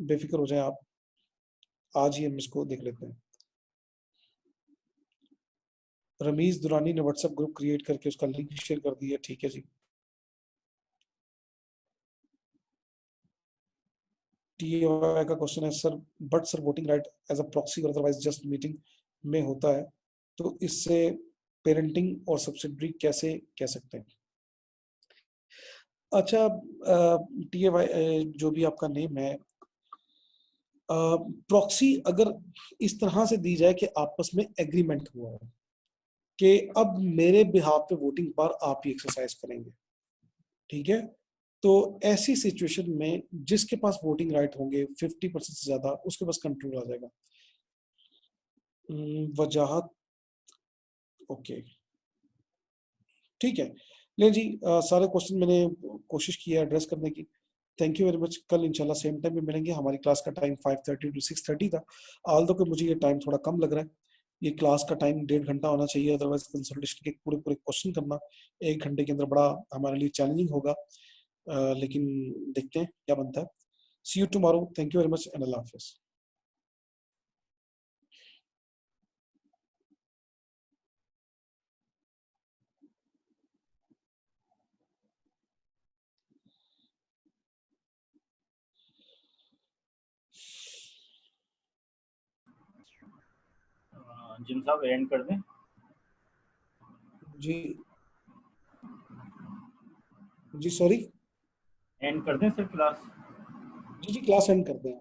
बेफिक्र हो जाए आप, आज ही हम इसको देख लेते हैं। रमीज दुरानी ने व्हाट्सएप ग्रुप क्रिएट करके उसका लिंक शेयर कर दिया। ठीक है जी। टीएवाई का क्वेश्चन है, sir but sir voting right as a proxy और अदरवाइज जस्ट मीटिंग में होता है, तो इससे पेरेंटिंग और सब्सिडरी कैसे कह सकते हैं? अच्छा, टीएवाई जो भी आपका नेम है, प्रॉक्सी अगर इस तरह से दी जाए कि आपस में एग्रीमेंट हुआ हो कि अब मेरे बिहाफ पे वोटिंग पावर आप ही एक्सरसाइज करेंगे, ठीक है, तो ऐसी सिचुएशन में जिसके पास वोटिंग राइट होंगे 50% से ज्यादा, उसके पास कंट्रोल आ जाएगा। वजाहत, ओके, ठीक है। ले जी, सारे क्वेश्चन मैंने कोशिश की है एड्रेस करने की। Thank you very much. कल इंशाल्लाह सेम टाइम पे मिलेंगे। हमारी क्लास का टाइम 5:30 to 6:30 था, ऑल दो कि मुझे ये टाइम थोड़ा कम लग रहा है। ये क्लास का टाइम 1.5 घंटा होना चाहिए, अदरवाइज कंसल्टेशन के पूरे पूरे क्वेश्चन करना 1 घंटे के अंदर बड़ा हमारे लिए चैलेंजिंग होगा। लेकिन देखते हैं क्या बनता है। See you tomorrow. Thank you very much and अल्लाह हाफिज। जिम साहब एंड कर दें? जी जी, सॉरी। एंड कर दें सर क्लास? जी जी, क्लास एंड करते हैं।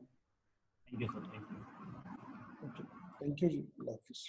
Thank you sir, thank you. Okay, thank you जी, अल्लाह हाफिज।